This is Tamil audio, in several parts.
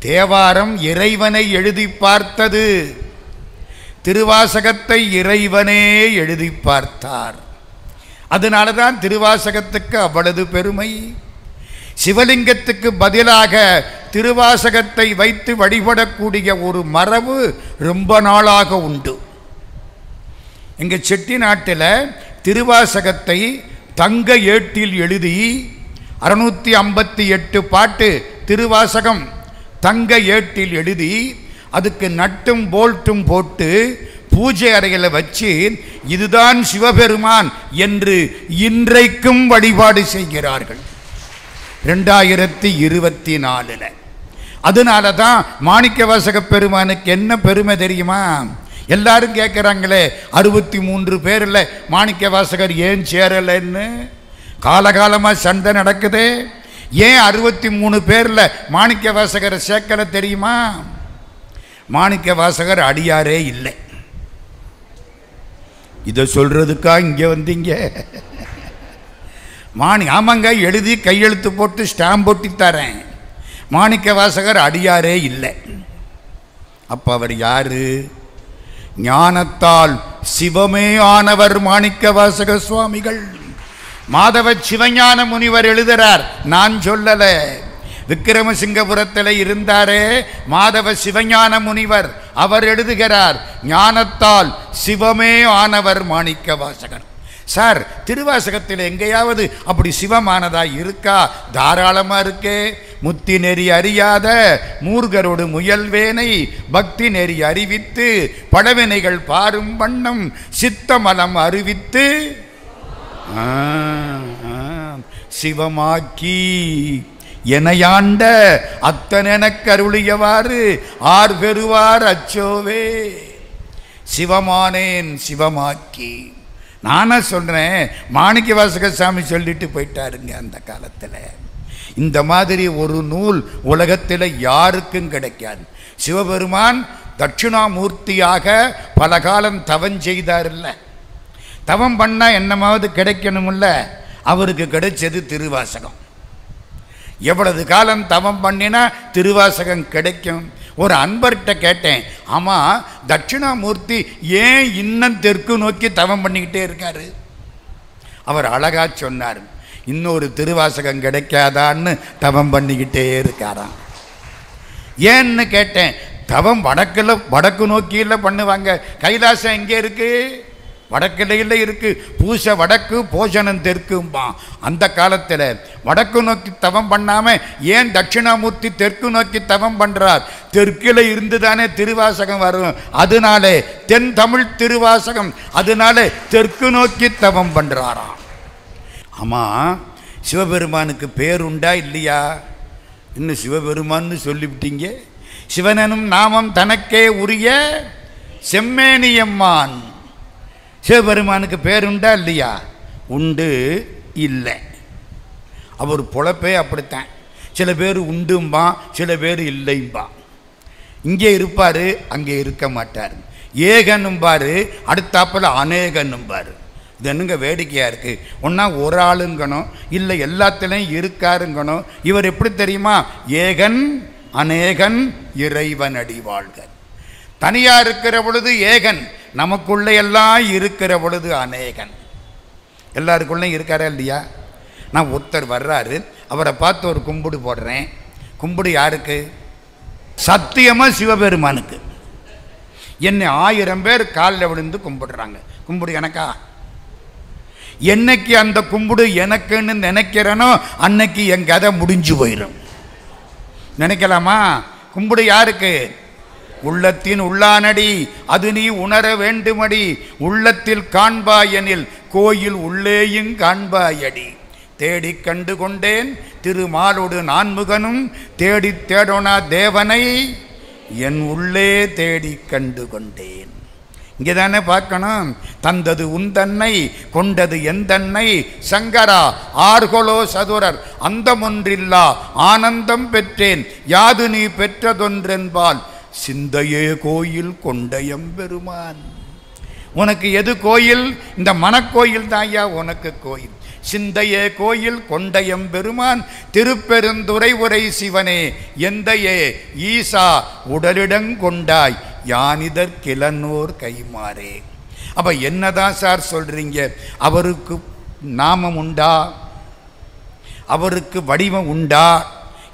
தேவாரம் இறைவனை எழுதி பார்த்தது, திருவாசகத்தை இறைவனே எழுதி பார்த்தார். அதனால தான் திருவாசகத்துக்கு அவ்வளவு பெருமை. சிவலிங்கத்துக்கு பதிலாக திருவாசகத்தை வைத்து வழிபடக்கூடிய ஒரு மரபு ரொம்ப நாளாக உண்டு. எங்கள் செட்டிநாட்டில் திருவாசகத்தை தங்க ஏட்டில் எழுதி 658 பாட்டு திருவாசகம் தங்க ஏட்டில் எழுதி அதுக்கு நட்டும் போல்ட்டும் போட்டு பூஜை அறையில் வச்சு இதுதான் சிவபெருமான் என்று இன்றைக்கும் வழிபாடு செய்கிறார்கள் 2024. அதனால தான் மாணிக்கவாசக பெருமானுக்கு என்ன பெருமை தெரியுமா? எல்லாரும் கேட்குறாங்களே 63 பேரில் மாணிக்கவாசகர் ஏன் சேரலைன்னு. காலகாலமாக சண்டை நடக்குது. ஏன் 63 பேரில் மாணிக்கவாசகரை சேர்க்கலை தெரியுமா? மாணிக்கவாசகர் அடியாரே இல்லை. இதை சொல்றதுக்கா இங்கே வந்தீங்க? ஆமாங்க, எழுதி கையெழுத்து போட்டு ஸ்டாம்ப் போட்டு தரேன். மாணிக்கவாசகர் அடியாரே இல்லை. அப்போ அவர் யாரு? ஞானத்தால் சிவமே ஆனவர் மாணிக்கவாசக சுவாமிகள். மாதவ சிவஞான முனிவர் எழுதுறார், நான் சொல்லல. விக்கிரமசிங்கபுரத்தில் இருந்தாரே மாதவ சிவஞான முனிவர், அவர் எழுதுகிறார், ஞானத்தால் சிவமே ஆனவர் மாணிக்கவாசகர். சார், திருவாசகத்தில் எங்கேயாவது அப்படி சிவமானதா இருக்கா? தாராளமாக இருக்கே. முத்தி நெறி அறியாத மூர்கரோடு முயல்வேனை பக்தி நெறி அறிவித்து பழவினைகள் பாரும் வண்ணம் சித்தமலம் அறிவித்து சிவமாக்கி எனையாண்ட அத்தனெனக்கு அருளியவாறு ஆர் பெறுவார் அச்சோவே. சிவமானேன் சிவமாக்கி. நானா சொல்றேன், மாணிக்கவாசக சாமி சொல்லிட்டு போயிட்டாருங்க அந்த காலத்தில். இந்த மாதிரி ஒரு நூல் உலகத்தில் யாருக்கும் கிடைக்காது. சிவபெருமான் தட்சிணாமூர்த்தியாக பல காலம் தவம் செய்தார். இல்லை, தவம் பண்ணால் என்னமாவது கிடைக்கணுமில்ல. அவருக்கு கிடைச்சது திருவாசகம். எவ்வளவு காலம் தவம் பண்ணினா திருவாசகம் கிடைக்கும்? ஒரு அன்பர்கிட்ட கேட்டேன், ஆமாம் தட்சிணாமூர்த்தி ஏன் இன்னும் தெற்கு நோக்கி தவம் பண்ணிக்கிட்டே இருக்காரு? அவர் அழகா சொன்னார், இன்னொரு திருவாசகம் கிடைக்காதான்னு தவம் பண்ணிக்கிட்டே இருக்காராம். ஏன்னு கேட்டேன். தவம் வடக்கு நோக்கியில் பண்ணுவாங்க. கைலாசம் எங்கே இருக்கு? வடக்கில் இருக்கு. பூச வடக்கு போஷணம் தெற்கும்பா. அந்த காலத்தில் வடக்கு நோக்கி தவம் பண்ணாமல் ஏன் தட்சிணாமூர்த்தி தெற்கு நோக்கி தவம் பண்ணுறார்? தெற்கில் இருந்து தானே திருவாசகம் வரும். அதனாலே தென் தமிழ் திருவாசகம், அதனால தெற்கு நோக்கி தவம் பண்ணுறாராம். ஆமாம், சிவபெருமானுக்கு பேருண்டா இல்லையா? இன்னும் சிவபெருமான்னு சொல்லிவிட்டீங்க. சிவனனும் நாமம் தனக்கே உரிய செம்மேனியம்மான். சிவபெருமானுக்கு பேருண்டா இல்லையா? உண்டு, இல்லை. அவர் பொழப்பே அப்படித்தான். சில பேர் உண்டும்பான், சில பேர் இல்லைம்பான். இங்கே இருப்பார், அங்கே இருக்க மாட்டார். ஏகனும்பார், அடுத்தாப்பில் அநேகனும்பார். இது என்னங்க வேடிக்கையாக இருக்குது? ஒன்றா ஒரு ஆளுங்கணும், இல்லை எல்லாத்துலேயும் இருக்காருங்கணும். இவர் எப்படி தெரியுமா? ஏகன் அநேகன் இறைவனடி வாழ்க. தனியாக இருக்கிற பொழுது ஏகன், நமக்குள்ளே எல்லாம் இருக்கிற பொழுது அநேகன். எல்லாருக்குள்ளேயும் இருக்காரா இல்லையா? நான் ஒருத்தர் வர்றாரு, அவரை பார்த்து ஒரு கும்பிடு போடுறேன். கும்பிடு யாருக்கு? சத்தியமாக சிவபெருமானுக்கு. என்னை 1000 பேர் காலில் விழுந்து கும்பிடுறாங்க. கும்பிடு எனக்கா? என்னைக்கு அந்த கும்பிடு எனக்குன்னு நினைக்கிறேனோ அன்னைக்கு என் கதை முடிஞ்சு போயிடும். நினைக்கலாமா? கும்பிடு யாருக்கு? உள்ளத்தின் உள்ளானடி அது நீ உணர வேண்டுமடி. உள்ளத்தில் காண்பாயெனில் கோயில் உள்ளேயும் காண்பாயடி. தேடி கண்டு கொண்டேன் திருமாலோடு நான்முகனும் தேடி தேடோனா தேவனை என் உள்ளே தேடி கண்டு கொண்டேன். இங்கே தானே பார்க்கணும். தந்தது உந்தன்னை கொண்டது எந்தன்னை சங்கரா ஆர்கொலோ சதுரர் அந்தமொன்றில்லா ஆனந்தம் பெற்றேன் யாது நீ பெற்றதொன்றென்பால் சிந்தையே கோயில் கொண்டயம் பெருமான். உனக்கு எது கோயில்? இந்த மனக்கோயில் தாயா உனக்கு கோயில். சிந்தையே கோயில் கொண்டயம் பெருமான் திருப்பெருந்துறை உரை சிவனே எந்தையே ஈசா உடலிடங்கொண்டாய் யானிதற்கிலனோர் கைமாறே. அப்ப என்னதான் சார் சொல்றீங்க? அவருக்கு நாமம் உண்டா? அவருக்கு வடிவம் உண்டா?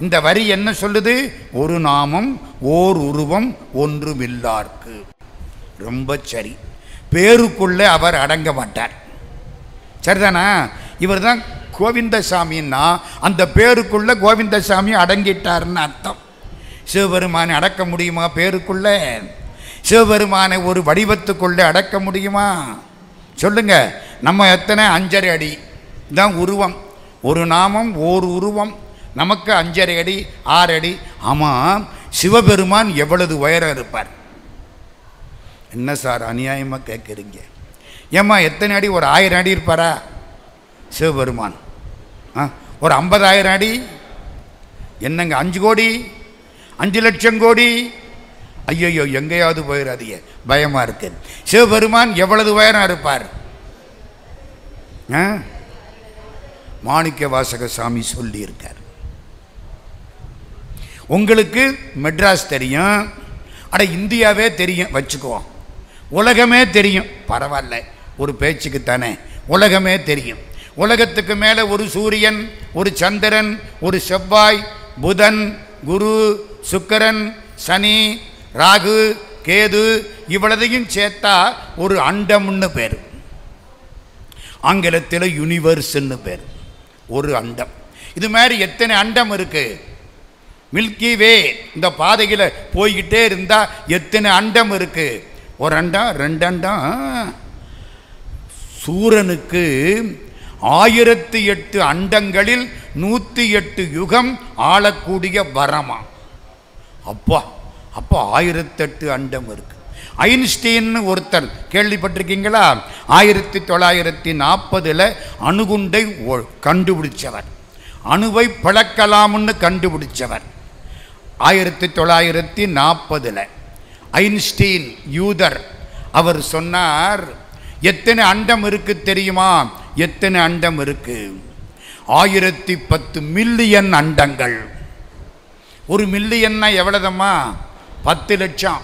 இந்த வரி என்ன சொல்லுது? ஒரு நாமம் ஓர் உருவம் ஒன்றுமில்லார்க்கு. ரொம்ப சரி. பேருக்குள்ளே அவர் அடங்க மாட்டார். சரிதானா? இவர் தான் கோவிந்தசாமின்னா அந்த பேருக்குள்ள கோவிந்தசாமி அடங்கிட்டார்னு அர்த்தம். சிவபெருமானை அடக்க முடியுமா பேருக்குள்ள? சிவபெருமானை ஒரு வடிவத்துக்குள்ளே அடக்க முடியுமா? சொல்லுங்க. நம்ம எத்தனை 5.5 அடி தான் உருவம். ஒரு நாமம் ஓர் உருவம். நமக்கு 5.5 அடி 6 அடி. ஆமாம், சிவபெருமான் எவ்வளவு உயரம் இருப்பார்? என்ன சார் அநியாயமாக கேட்குறீங்க? ஏம்மா எத்தனை அடி? ஒரு 1000 அடி இருப்பாரா சிவபெருமான்? ஒரு 50,000 அடி? என்னங்க 5 கோடி 5 லட்சம் கோடி? ஐயோ, எங்கேயாவது போயிடாதீங்க, பயமாக இருக்கு. சிவபெருமான் எவ்வளவு உயரம் இருப்பார்? மாணிக்க வாசக சாமி சொல்லி இருக்கார். உங்களுக்கு மெட்ராஸ் தெரியும், அட இந்தியாவே தெரியும் வச்சுக்குவோம், உலகமே தெரியும், பரவாயில்ல ஒரு பேச்சுக்கு தானே, உலகமே தெரியும். உலகத்துக்கு மேலே ஒரு சூரியன், ஒரு சந்திரன், ஒரு செவ்வாய், புதன், குரு, சுக்கிரன், சனி, ராகு, கேது, இவ்வளதையும் சேர்த்தா ஒரு அண்டம்னு பேர். ஆங்கிலத்தில் யூனிவர்ஸ்ன்னு பேர். ஒரு அண்டம். இது மாதிரி எத்தனை அண்டம் இருக்கு? மில்கி வே இந்த பாதையில் போய்கிட்டே இருந்தா எத்தனை அண்டம் இருக்கு? ஒரு அண்டம், 2 அண்டம். சூரனுக்கு 1008 அண்டங்களில் 108 யுகம் ஆளக்கூடிய வரமா. அப்பா, அப்போ 1008 அண்டம் இருக்கு. ஐன்ஸ்டீன் ஒருத்தர் கேள்விப்பட்டிருக்கீங்களா? 1940 அணுகுண்டை கண்டுபிடிச்சவர், அணுவை பிளக்கலாம்னு கண்டுபிடிச்சவர். 1940 ஐன்ஸ்டீன் யூதர். அவர் சொன்னார், எத்தனை அண்டம் இருக்கு தெரியுமா? எத்தனை அண்டம் இருக்கு? 1010 மில்லியன் அண்டங்கள். ஒரு மில்லியன்னா எவ்வளவுதம்மா? 10 லட்சம்.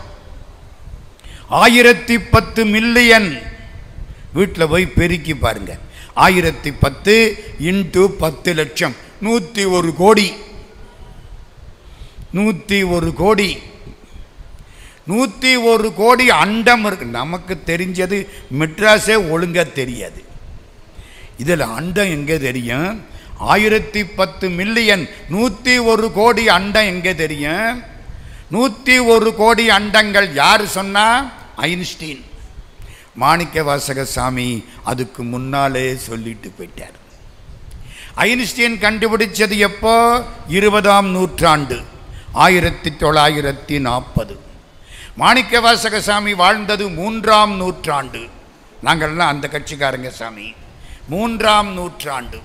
1010 மில்லியன். வீட்டில் போய் பெருக்கி பாருங்க. 1010 இன்ட்டு 10 லட்சம் 101 கோடி. 101 கோடி. 101 கோடி அண்டம் இருக்கு. நமக்கு தெரிஞ்சது மெட்ராஸே ஒழுங்கா தெரியாது. இதில் அண்டம் எங்கே தெரியும்? 1010 மில்லியன் 101 கோடி அண்டம் எங்கே தெரியும்? 101 கோடி அண்டங்கள் யார் சொன்னா? ஐன்ஸ்டீன். மாணிக்க வாசக சாமி அதுக்கு முன்னாலே சொல்லிட்டு போயிட்டார். ஐன்ஸ்டீன் கண்டுபிடிச்சது எப்போ? 20ஆம் நூற்றாண்டு, 1940. மாணிக்க வாசக சாமி வாழ்ந்தது 3ஆம் நூற்றாண்டு. நாங்கள்லாம் அந்த கட்சிக்காரங்க சாமி. 3ஆம் நூற்றாண்டு.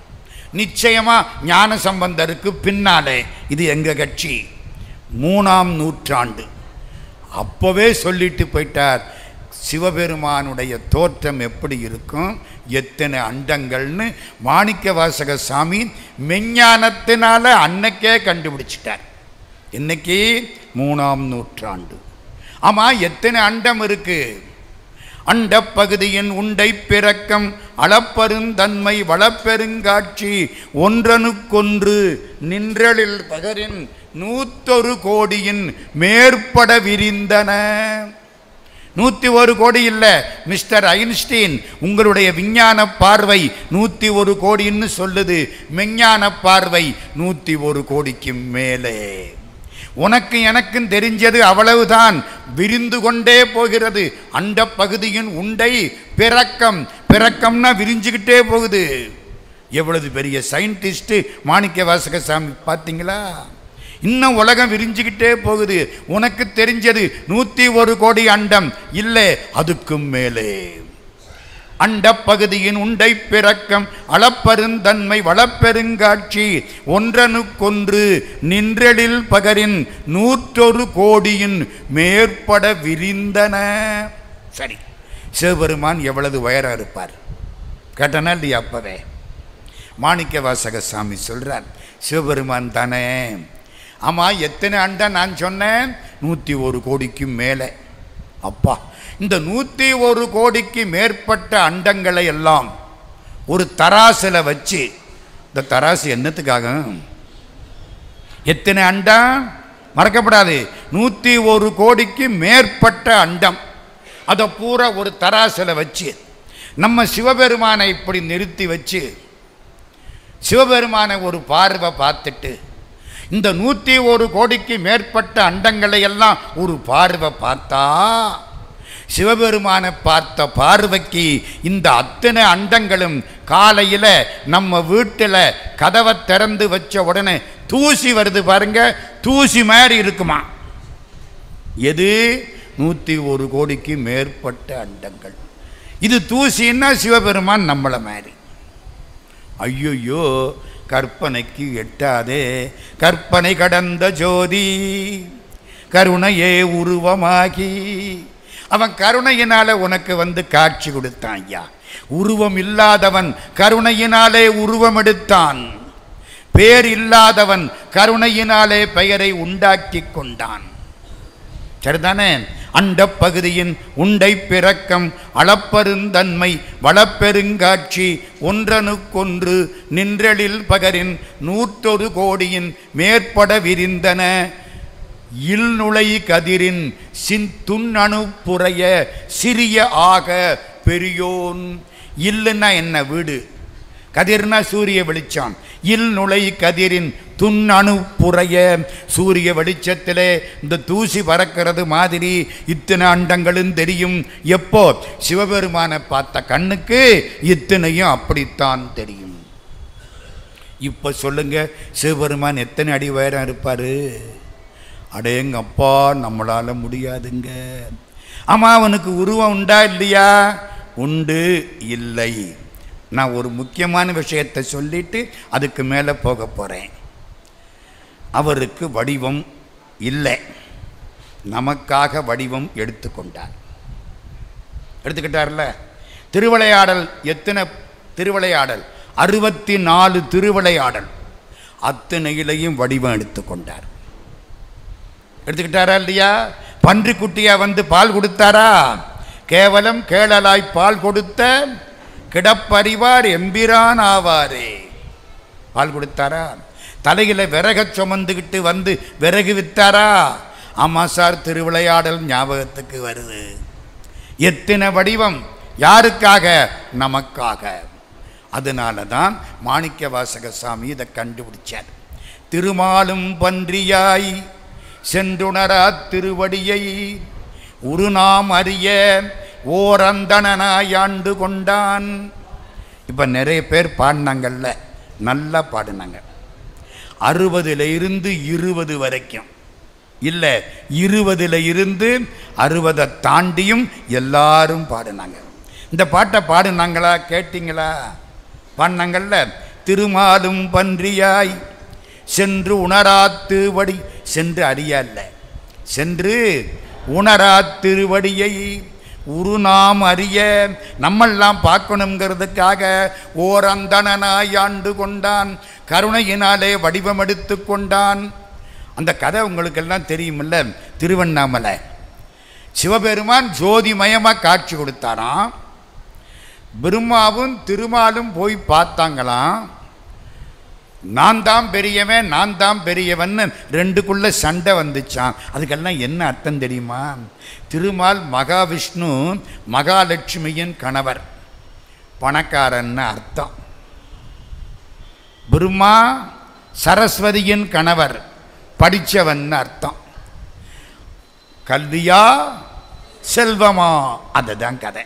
நிச்சயமா ஞான சம்பந்தருக்கு பின்னாலே இது எங்க கட்சி. 3ஆம் நூற்றாண்டு. அப்போவே சொல்லிட்டு போயிட்டார், சிவபெருமானுடைய தோற்றம் எப்படி இருக்கும், எத்தனை அண்டங்கள்னு மாணிக்க வாசக சாமி மெஞ்ஞானத்தினால அன்னைக்கே கண்டுபிடிச்சிட்டார். இன்னைக்கு 3ஆம் நூற்றாண்டு. ஆமா, எத்தனை அண்டம் இருக்கு? அண்ட பகுதியின் உண்டை பிறக்கம் அளப்பருந்தன்மை வளப்பெருங்காட்சி ஒன்றனுக்கொன்று நின்றலில் பகரின் 101 கோடியின் மேற்பட விரிந்தன. 101 கோடி இல்லை மிஸ்டர் ஐன்ஸ்டீன், உங்களுடைய விஞ்ஞான பார்வை 101 கோடின்னு சொல்லுது. மெஞ்ஞான பார்வை 101 கோடிக்கு மேலே. உனக்கு எனக்கும் தெரிஞ்சது அவ்வளவுதான், விரிந்து கொண்டே போகிறது. அண்ட பகுதியின் உண்டை பிறக்கம். பிறக்கம்னா விரிஞ்சுக்கிட்டே போகுது. எவ்வளவு பெரிய சயின்டிஸ்ட் மாணிக்க வாசக சாமி பார்த்தீங்களா? இன்னும் உலகம் விரிஞ்சுக்கிட்டே போகுது. உனக்கு தெரிஞ்சது 101 கோடி அண்டம் இல்லை, அதுக்கும் மேலே. அண்ட பகுதியின் உண்டை பிறக்கம் அளப்பருந்தன்மை வளப்பெருங்காட்சி ஒன்றனுக்கொன்று நின்றலில் பகரின் 101 கோடியின் மேற்பட விரிந்தன. சரி, சிவபெருமான் எவ்வளவு உயரம் இருப்பார் கேட்டனா இல்லையா? அப்பவே மாணிக்கவாசக சாமி சொல்கிறார், சிவபெருமான் தானே. ஆமாம், எத்தனை அண்டம் நான் சொன்னேன்? 101 கோடிக்கு மேலே. அப்பா, இந்த 101 கோடிக்கு மேற்பட்ட அண்டங்களை எல்லாம் ஒரு தராசில் வச்சு, இந்த தராசு என்னத்துக்காக? எத்தனை அண்டம் மறக்கப்படாது, 101 கோடிக்கு மேற்பட்ட அண்டம். அதை பூரா ஒரு தராசில் வச்சு நம்ம சிவபெருமானை இப்படி நிறுத்தி வச்சு சிவபெருமானை ஒரு பார்வை பார்த்துட்டு, இந்த 101 கோடிக்கு மேற்பட்ட அண்டங்களை எல்லாம் ஒரு பார்வை பார்த்தா, சிவபெருமானை பார்த்த பார்வைக்கு இந்த அத்தனை அண்டங்களும் காலையில் நம்ம வீட்டில் கதவை திறந்து வச்ச உடனே தூசி வருது பாருங்க, தூசி மாதிரி இருக்குமா. எது? 101 கோடிக்கு மேற்பட்ட அண்டங்கள். இது தூசின்னா சிவபெருமான் நம்மளை மாதிரி. ஐயோ, கற்பனைக்கு எட்டாதே கற்பனை கடந்த ஜோதி கருணையே உருவமாகி. அவன் கருணையினால உனக்கு வந்து காட்சி கொடுத்தான் ஐயா. உருவம் இல்லாதவன் கருணையினாலே உருவம் எடுத்தான். பேர் இல்லாதவன் கருணையினாலே பெயரை உண்டாக்கி கொண்டான். சரிதானே? அண்ட பகுதியின் உண்டை பிறக்கம் அளப்பெருந்தன்மை வளப்பெருங்காட்சி ஒன்றனுக்கொன்று நின்றலில் பகரின் 101 கோடியின் மேற்பட விரிந்தன இல்நுழை கதிரின் துண்ணணுப்புறைய சிறிய ஆக பெரியோன். இல்லுன்னா என்ன? வீடு. கதிர்னா சூரிய வெளிச்சம். இல்நுழை கதிரின் துண்ணணுப்புறைய, சூரிய வெளிச்சத்திலே இந்த தூசி பறக்கிறது மாதிரி இத்தனை அண்டங்களும் தெரியும். எப்போ? சிவபெருமானை பார்த்த கண்ணுக்கு இத்தனையும் அப்படித்தான் தெரியும். இப்போ சொல்லுங்க, சிவபெருமான் எத்தனை அடி உயரம் இருப்பார்? அடேங்கப்பா, நம்மளால முடியாதுங்க. ஆமாம், அவனுக்கு உருவம் உண்டா இல்லையா? உண்டு. இல்லை. நான் ஒரு முக்கியமான விஷயத்தை சொல்லிட்டு அதுக்கு மேலே போக போகிறேன். அவருக்கு வடிவம் இல்லை, நமக்காக வடிவம் எடுத்துக்கிட்டார்ல. திருவிளையாடல் எத்தனை திருவிளையாடல்? 64 திருவிளையாடல். அத்தனையிலையும் வடிவம் எடுத்துக்கிட்டாரா இல்லையா? பன்றிக்குட்டியா வந்து பால் கொடுத்தாரா? கேவலம் கேளலாய் பால் கொடுத்த கிடப்பறிவார் எம்பிரான் ஆவாரே. பால் கொடுத்தாரா? தலையில் விறக சுமந்துக்கிட்டு வந்து விறகு வித்தாரா? ஆமாம் சார், திருவிளையாடல் ஞாபகத்துக்கு வருது. எத்தனை வடிவம்! யாருக்காக? நமக்காக. அதனால தான் மாணிக்கவாசக சாமி இதை கண்டுபிடிச்சார். திருமாலும் பன்றியாய் சென்றுணரா திருவடியை ஒரு நாம் அறிய ஓரந்தனாய் ஆண்டு கொண்டான். இப்போ நிறைய பேர் பாடினாங்கல்ல, நல்லா பாடினாங்க. 60 இருந்து 20 வரைக்கும் இல்லை, 20 இருந்து 60 தாண்டியும் எல்லாரும் பாடினாங்க. இந்த பாட்டை பாடினாங்களா? கேட்டீங்களா? பாடினாங்கல்ல. திருமாலும் பன்றியாய் சென்று உணராத்துவடி, சென்று அறியல்ல, சென்று உணராத்திருவடியை உரு நாம் அறிய, நம்மெல்லாம் பார்க்கணுங்கிறதுக்காக ஓரந்தனாய் ஆண்டு கொண்டான். கருணையினாலே வடிவம் எடுத்து கொண்டான். அந்த கதை உங்களுக்கெல்லாம் தெரியுமில்ல. திருவண்ணாமலை சிவபெருமான் ஜோதிமயமாக காட்சி கொடுத்தாராம். பிரம்மாவும் திருமாலும் போய் பார்த்தாங்களாம். நான் தான் பெரியவன், நான் தான் பெரியவன், ரெண்டுக்குள்ள சண்டை வந்துச்சான். அதுக்கெல்லாம் என்ன அர்த்தம் தெரியுமா? திருமால் மகாவிஷ்ணு மகாலட்சுமியின் கணவர், பணக்காரன்னு அர்த்தம். பிரம்மா சரஸ்வதியின் கணவர், படித்தவன் அர்த்தம். கல்வியா செல்வமா, அதுதான் கதை.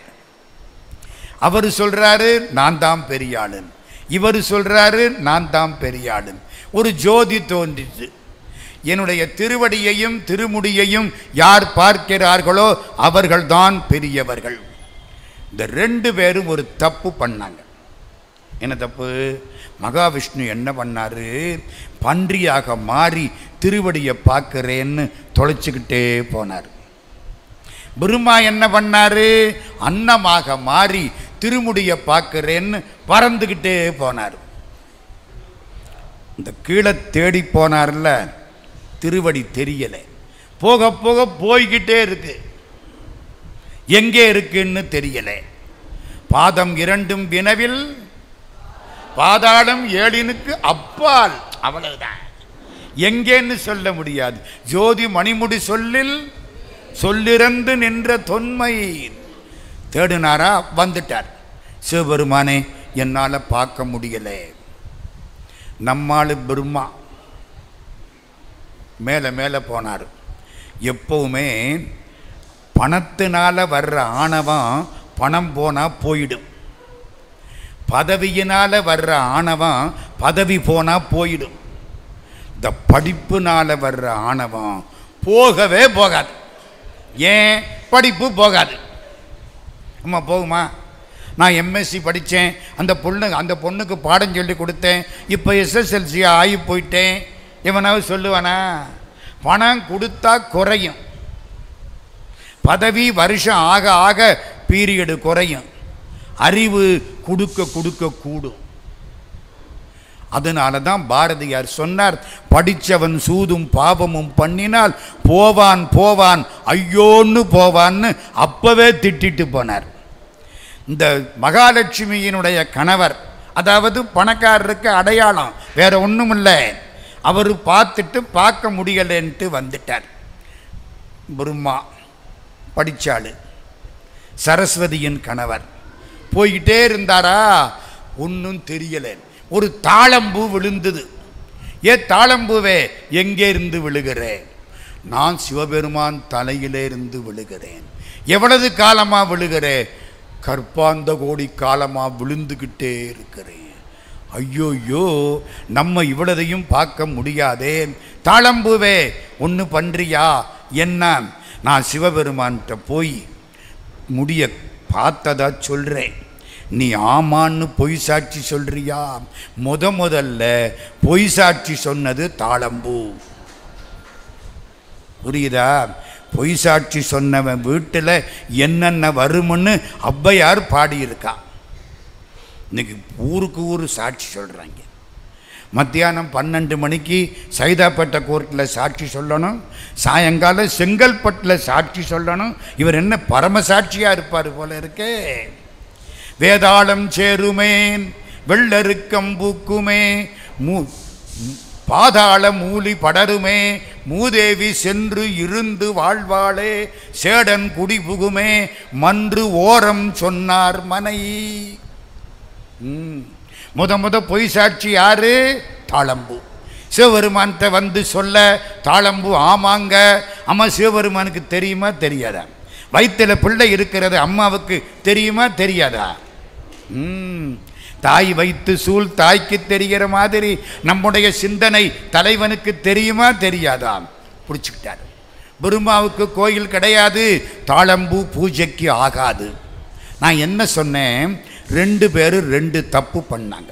அவர் சொல்றாரு நான் தான் பெரியாளன், இவர் சொல்றாரு நான் தான் பெரியாளன். ஒரு ஜோதி தோன்றிச்சு. என்னுடைய திருவடியையும் திருமுடியையும் யார் பார்க்கிறார்களோ அவர்கள்தான் பெரியவர்கள். இந்த 2 பேரும் ஒரு தப்பு பண்ணாங்க. என்ன தப்பு? மகாவிஷ்ணு என்ன பண்ணாரு? பன்றியாக மாறி திருவடியை பார்க்கிறேன்னு தொலைச்சிக்கிட்டே போனார். பிரம்மா என்ன பண்ணாரு? அன்னமாக மாறி திருமுடியை பார்க்கிறேன்னு பறந்துக்கிட்டே போனார். இந்த கீழே தேடி போனார்ல, திருவடி தெரியலை. போக போக போய்கிட்டே இருக்கு, எங்கே இருக்குன்னு தெரியலை. பாதம் இரண்டும் வினவில் பாதாளம் ஏழினுக்கு அப்பால், அவ்வளவுதான். எங்கேன்னு சொல்ல முடியாது. ஜோதி மணிமுடி சொல்லில் சொல்லிறந்து நின்ற தொன்மை. தேடினாரா, வந்துட்டார். சிவபெருமானே என்னால் பார்க்க முடியலை. நம்மாள் பிரம்மா மேலே மேலே போனார். எப்பவுமே பணத்தினால வர்ற ஆணவம் பணம் போனால் போயிடும், பதவியினால் வர்ற ஆணவம் பதவி போனால் போயிடும். இந்த படிப்புனால் வர்ற ஆணவம் போகவே போகாது. ஏன் படிப்பு போகாது? அம்மா போகுமா? நான் எம்எஸ்சி படித்தேன், அந்த பொண்ணுக்கு பாடம் சொல்லி கொடுத்தேன், இப்போ எஸ்எஸ்எல்சி ஆகி போயிட்டேன். இவனாவது சொல்லுவானா? பணம் கொடுத்தா குறையும், பதவி வருஷம் ஆக ஆக பீரியடு குறையும், அறிவு கொடுக்க கொடுக்க கூடும். அதனால தான் பாரதியார் சொன்னார், படித்தவன் சூதும் பாவமும் பண்ணினால் போவான் போவான் ஐயோன்னு போவான்னு அப்பவே திட்டிட்டு போனார். இந்த மகாலட்சுமியினுடைய கணவர், அதாவது பணக்காரருக்கு அடையாளம், வேற ஒன்றும் இல்லை. அவர் பார்த்துட்டு பார்க்க முடியலன்ட்டு வந்துட்டார். பிரம்மா படித்தாள், சரஸ்வதியின் கணவர். போய்கிட்டே இருந்தாரா, ஒன்றும் தெரியலை. ஒரு தாளம்பூ விழுந்தது. தாளம்பூவே எங்கே இருந்து விழுகிறேன்? நான் சிவபெருமான் தலையிலே இருந்து விழுகிறேன். எவ்வளவு காலமா விழுகிறேன்? கற்பாந்த கோடி காலமா விழுந்துக்கிட்டே இருக்கிறேன். ஐயோயோ, நம்ம இவ்வளதையும் பார்க்க முடியாதே. தாளம்பூவே ஒன்று பண்றியா? என்ன? நான் சிவபெருமான்கிட்ட போய் முடிய பார்த்ததா சொல்கிறேன், நீ ஆமான்னு பொய் சாட்சி சொல்றியா? முதல்ல பொய் சாட்சி சொன்னது தாளம்பூ. புரியுதா? பொய் சாட்சி சொன்னவன் வீட்டில் என்னென்ன வருமுன்னு ஔவையார் பாடியிருக்கா. இன்னைக்கு ஊருக்கு ஊர் சாட்சி சொல்கிறாங்க. மத்தியானம் 12 மணிக்கு சைதாப்பேட்டை கோர்ட்டில் சாட்சி சொல்லணும், சாயங்காலம் செங்கல்பட்டில் சாட்சி சொல்லணும். இவர் என்ன பரமசாட்சியாக இருப்பார் போல இருக்கே. வேதாளம் சேருமேன் வெள்ளருக்கம் பூக்குமே, பாதாள மூலி படருமே, மூதேவி சென்று இருந்து வாழ்வாளே, சேடன் குடி புகுமே, மன்று ஓரம் சொன்னார் மனை. முத பொய் சாட்சி யாரு? தாளம்பூ. சிவபெருமான்கிட்ட வந்து சொல்ல தாளம்பூ ஆமாங்க. அம்மா சிவபெருமானுக்கு தெரியுமா தெரியாதா? வயிற்றுல பிள்ளை இருக்கிறது அம்மாவுக்கு தெரியுமா தெரியாதா? தாய் வைத்து சூழ் தாய்க்கு தெரிகிற மாதிரி நம்முடைய சிந்தனை தலைவனுக்கு தெரியுமா தெரியாதா? பிடிச்சிக்கிட்டார். பிரம்மாவுக்கு கோயில் கிடையாது, தாளம்பூ பூஜைக்கு ஆகாது. நான் என்ன சொன்னேன்? 2 பேரும் 2 தப்பு பண்ணாங்க.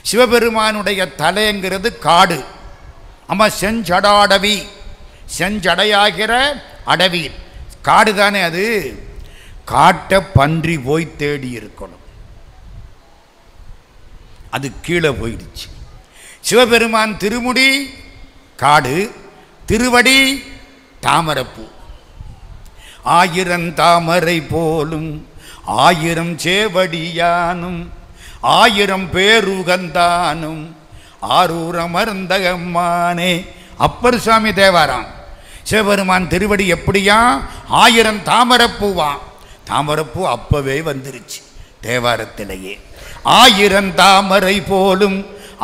சிவபெருமானுடைய தலைங்கிறது காடு. அம்மா செஞ்சடாடவி, செஞ்சடையாகிற அடவி காடு தானே அது. காட்டை பன்றி போய் தேடி இருக்கணும், அது கீழே போயிடுச்சு. சிவபெருமான் திருமுடி காடு, திருவடி தாமரைப்பூ. 1000 தாமரை போலும் 1000 சேவடியானும் 1000 பேருகந்தானும் ஆரூரமர்ந்தகம்மானே. அப்பர் சுவாமி தேவாரம். சிவபெருமான் திருவடி எப்படியா? 1000 தாமரைப்பூவான். தாமரைப்பூ அப்பவே வந்துருச்சு தேவாரத்திலேயே. 1000 தாமரை போலும்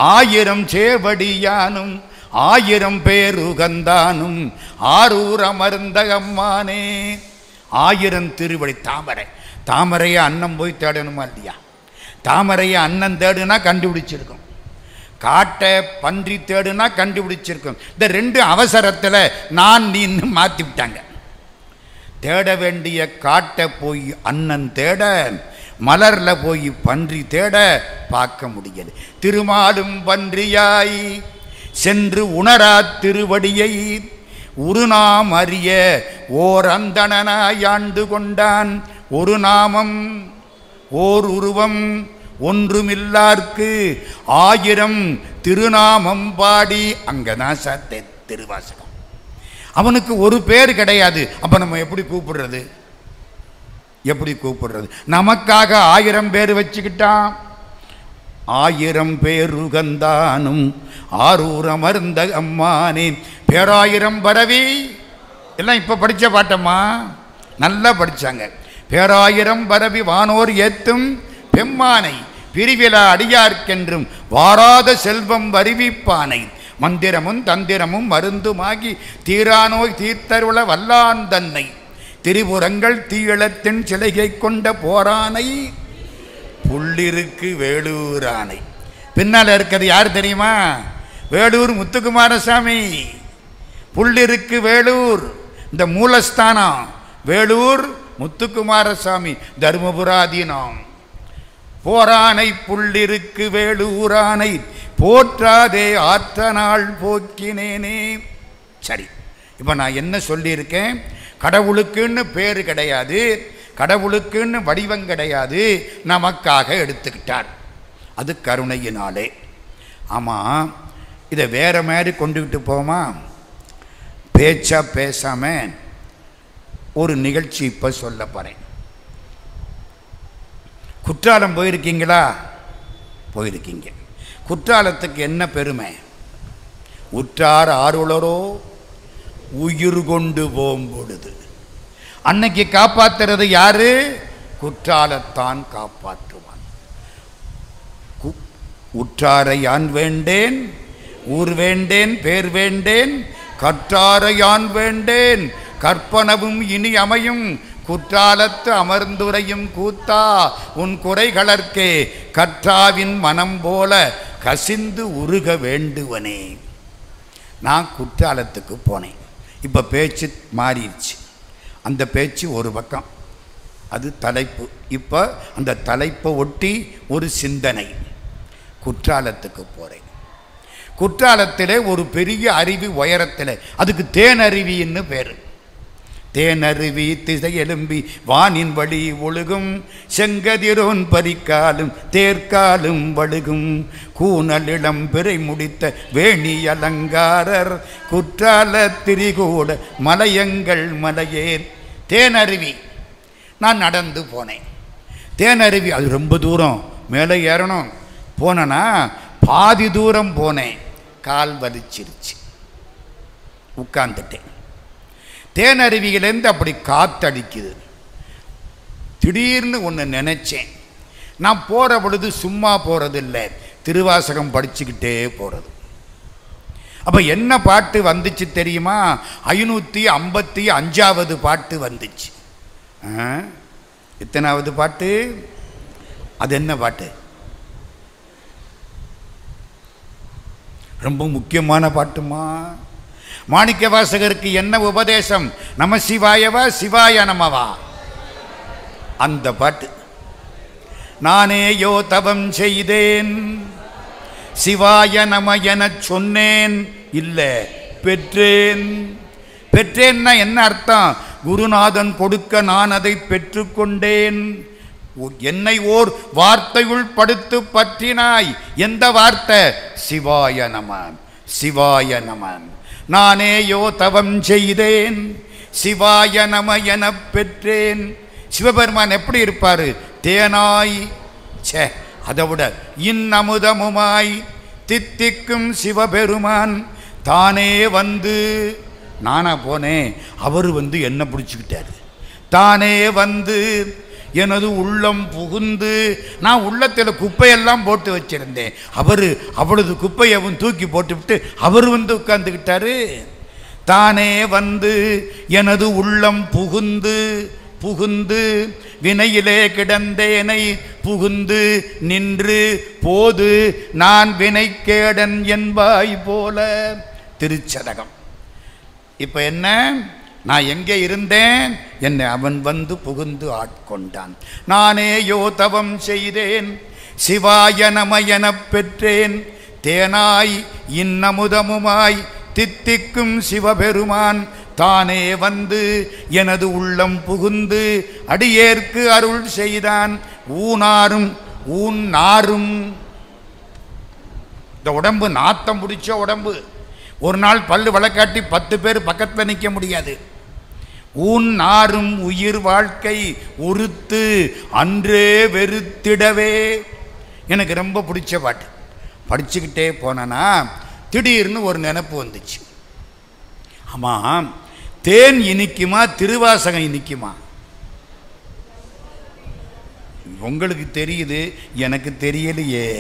1000 சேவடியானும் 1000 பேருகந்தானும் ஆரூரமர்ந்தகம்மானே. 1000 திருவடி தாமரை. தாமரையை அன்னம் போய் தேடணுமா இல்லையா? தாமரையை அண்ணன் தேடுனா கண்டுபிடிச்சிருக்கும், காட்டை பன்றி தேடுனா கண்டுபிடிச்சிருக்கும். இந்த 2 அவசரத்தில் நான் நீன்னு மாற்றி விட்டாங்க. தேட வேண்டிய காட்டை போய் அண்ணன் தேட, மலரில் போய் பன்றி தேட பார்க்க முடியல. திருமாலும் பன்றியாய் சென்று உணரா திருவடியை உருநாம் அறிய ஓர் அந்தணனாய் ஆண்டு கொண்டான். ஒரு நாமம் ஓர் உருவம் ஒன்றுமில்லார்க்கு ஆயிரம் திருநாமம் பாடி. அங்கதான் சாத்தே திருவாசகம். அவனுக்கு ஒரு பேர் கிடையாது. அப்ப நம்ம எப்படி கூப்பிடுறது? எப்படி கூப்பிடுறது? நமக்காக 1000 பேர் வச்சுக்கிட்டான். 1000 பேர் உகந்தானும் ஆரூர் அமர்ந்த அம்மானே பேராயிரம் பரவி. எல்லாம் இப்ப படிச்ச பாட்டம்மா, நல்லா படிச்சாங்க. பேராயிரம் பரவி வானோர் ஏத்தும் பெம்மானை பிரிவிலா அடியார்க்கென்றும் வாராத செல்வம் வருவிப்பானை மந்திரமும் தந்திரமும் மருந்துமாகி தீரானோய் தீர்த்தருள வல்லான் தன்னை திரிபுரங்கள் தீயளத்தின் சிலைகை கொண்ட போரானை புள்ளிருக்கு வேலூரானை. பின்னால் இருக்கிறது யார் தெரியுமா? வேலூர் முத்துக்குமாரசாமி. புள்ளிருக்கு வேலூர் இந்த மூலஸ்தானம். வேலூர் முத்துக்குமாரசாமி தர்மபுராதீனம். போரானை புள்ளிருக்கு வேலூரானை போற்றாதே ஆற்ற நாள் போக்கினேனே. சரி, இப்போ நான் என்ன சொல்லியிருக்கேன்? கடவுளுக்குன்னு பேர் கிடையாது, கடவுளுக்குன்னு வடிவம் கிடையாது, நமக்காக எடுத்துக்கிட்டார். அது கருணையினாலே. ஆமாம், இதை வேற மாதிரி கொண்டுகிட்டு போமா? பேச்சா பேசாம ஒரு நிகழ்ச்சி இப்போ சொல்ல போறேன். குற்றாலம் போயிருக்கீங்களா? போயிருக்கீங்க. குற்றாலத்துக்கு என்ன பெருமை? உற்றார் ஆருளரோ உயிர் கொண்டு போகும் பொழுது அன்னைக்கு காப்பாத்துறது யாரு? குற்றாலத்தான் காப்பாற்றுவான். உற்றாரை யான் வேண்டேன், ஊர் வேண்டேன், பேர் வேண்டேன், கற்றாரை யான் வேண்டேன், கற்பனவும் இனி அமையும் குற்றாலத்து அமர்ந்துரையும் கூத்தா உன் குறைகளற்கே கற்றாவின் மனம் போல கசிந்து உருக வேண்டுவனே. நான் குற்றாலத்துக்கு போனேன். இப்போ பேச்சு மாறிடுச்சு. அந்த பேச்சு ஒரு பக்கம், அது தலைப்பு. இப்போ அந்த தலைப்பை ஒட்டி ஒரு சிந்தனை. குற்றாலத்துக்கு போகிறேன். குற்றாலத்தில் ஒரு பெரிய அருவி உயரத்தில், அதுக்கு தேனருவின்னு பேர். தேனருவி திசை எலும்பி வானின் வழி ஒழுகும் செங்கதிரோன் பரிக்காலும் தேர்காலும் வழுகும் கூனல் இளம் பிறை முடித்த வேணி அலங்காரர் குற்றால திரிகூட மலையங்கள் மலையேர். தேனருவி. நான் நடந்து போனேன். தேனருவி அது ரொம்ப தூரம் மேலே ஏறணும். போனேன்னா பாதி தூரம் போனேன், கால் வலிச்சிருச்சு, உட்கார்ந்துட்டேன். தேனருவியிலேருந்து அப்படி காத்தடிக்குது. திடீர்னு ஒன்று நினைச்சேன். நான் போகிற பொழுது சும்மா போகிறது இல்லை, திருவாசகம் படிச்சுக்கிட்டே போகிறது. அப்போ என்ன பாட்டு வந்துச்சு தெரியுமா? 555வது பாட்டு வந்துச்சு. எத்தனாவது பாட்டு? அது என்ன பாட்டு? ரொம்ப முக்கியமான பாட்டுமா. மாணிக்க வாசகருக்கு என்ன உபதேசம்? நம சிவாயவா சிவாய நமவா? அந்த பாட்டு. நானேயோ தவம் செய்தேன் சிவாய நம என சொன்னேன், இல்லை பெற்றேன். பெற்றேன்னா என்ன அர்த்தம்? குருநாதன் கொடுக்க நான் அதை பெற்றுக்கொண்டேன். என்னை ஓர் வார்த்தையுள் படுத்து பற்றினாய். எந்த வார்த்தை? சிவாய நம, சிவாய நம. நானேயோ தவம் செய்தேன் சிவாய நம என பெற்றேன். சிவபெருமான் எப்படி இருப்பாரு? தேனாய், சே அதை விட இன்னமுதமுமாய் தித்திக்கும் சிவபெருமான் தானே வந்து, நானா போனேன், அவர் வந்து என்ன பிடிச்சுக்கிட்டாரு. தானே வந்து எனது உள்ளம் புகுந்து, நான் உள்ளத்தில் குப்பையெல்லாம் போட்டு வச்சிருந்தேன், அவர் அவ்வளவு குப்பையவும் தூக்கி போட்டுவிட்டு அவர் வந்து உட்கார்ந்துக்கிட்டாரு. தானே வந்து எனது உள்ளம் புகுந்து புகுந்து வினையிலே கிடந்தேனை புகுந்து நின்று போது நான் வினைக்கேடன் என்பாய் போல. திருச்சதகம். இப்போ என்ன? நான் எங்கே இருந்தேன்? என்னை அவன் வந்து புகுந்து ஆட்கொண்டான். நானேயோ தவம் செய்தேன் சிவாய நம எனப் பெற்றேன். தேனாய் இன்னமுதமுமாய் தித்திக்கும் சிவபெருமான் தானே வந்து எனது உள்ளம் புகுந்து அடியேற்கு அருள் செய்தான். ஊனாரும் ஊன் நாரும். இந்த உடம்பு நாத்தம் பிடிச்ச உடம்பு. ஒரு நாள் பல்லு வழக்காட்டி 10 பேர் பக்கத்தில் நிற்க முடியாது. ஊன் நாரும் உயிர் வாழ்க்கை ஒருத்து அன்றே வெறுத்திடவே. எனக்கு ரொம்ப பிடிச்ச பாட்டு. படிச்சுக்கிட்டே போனேன்னா திடீர்னு ஒரு நினைப்பு வந்துச்சு. ஆமாம், தேன் இனிக்குமா திருவாசகம் இனிக்குமா? உங்களுக்கு தெரியுது, எனக்கு தெரியலையே.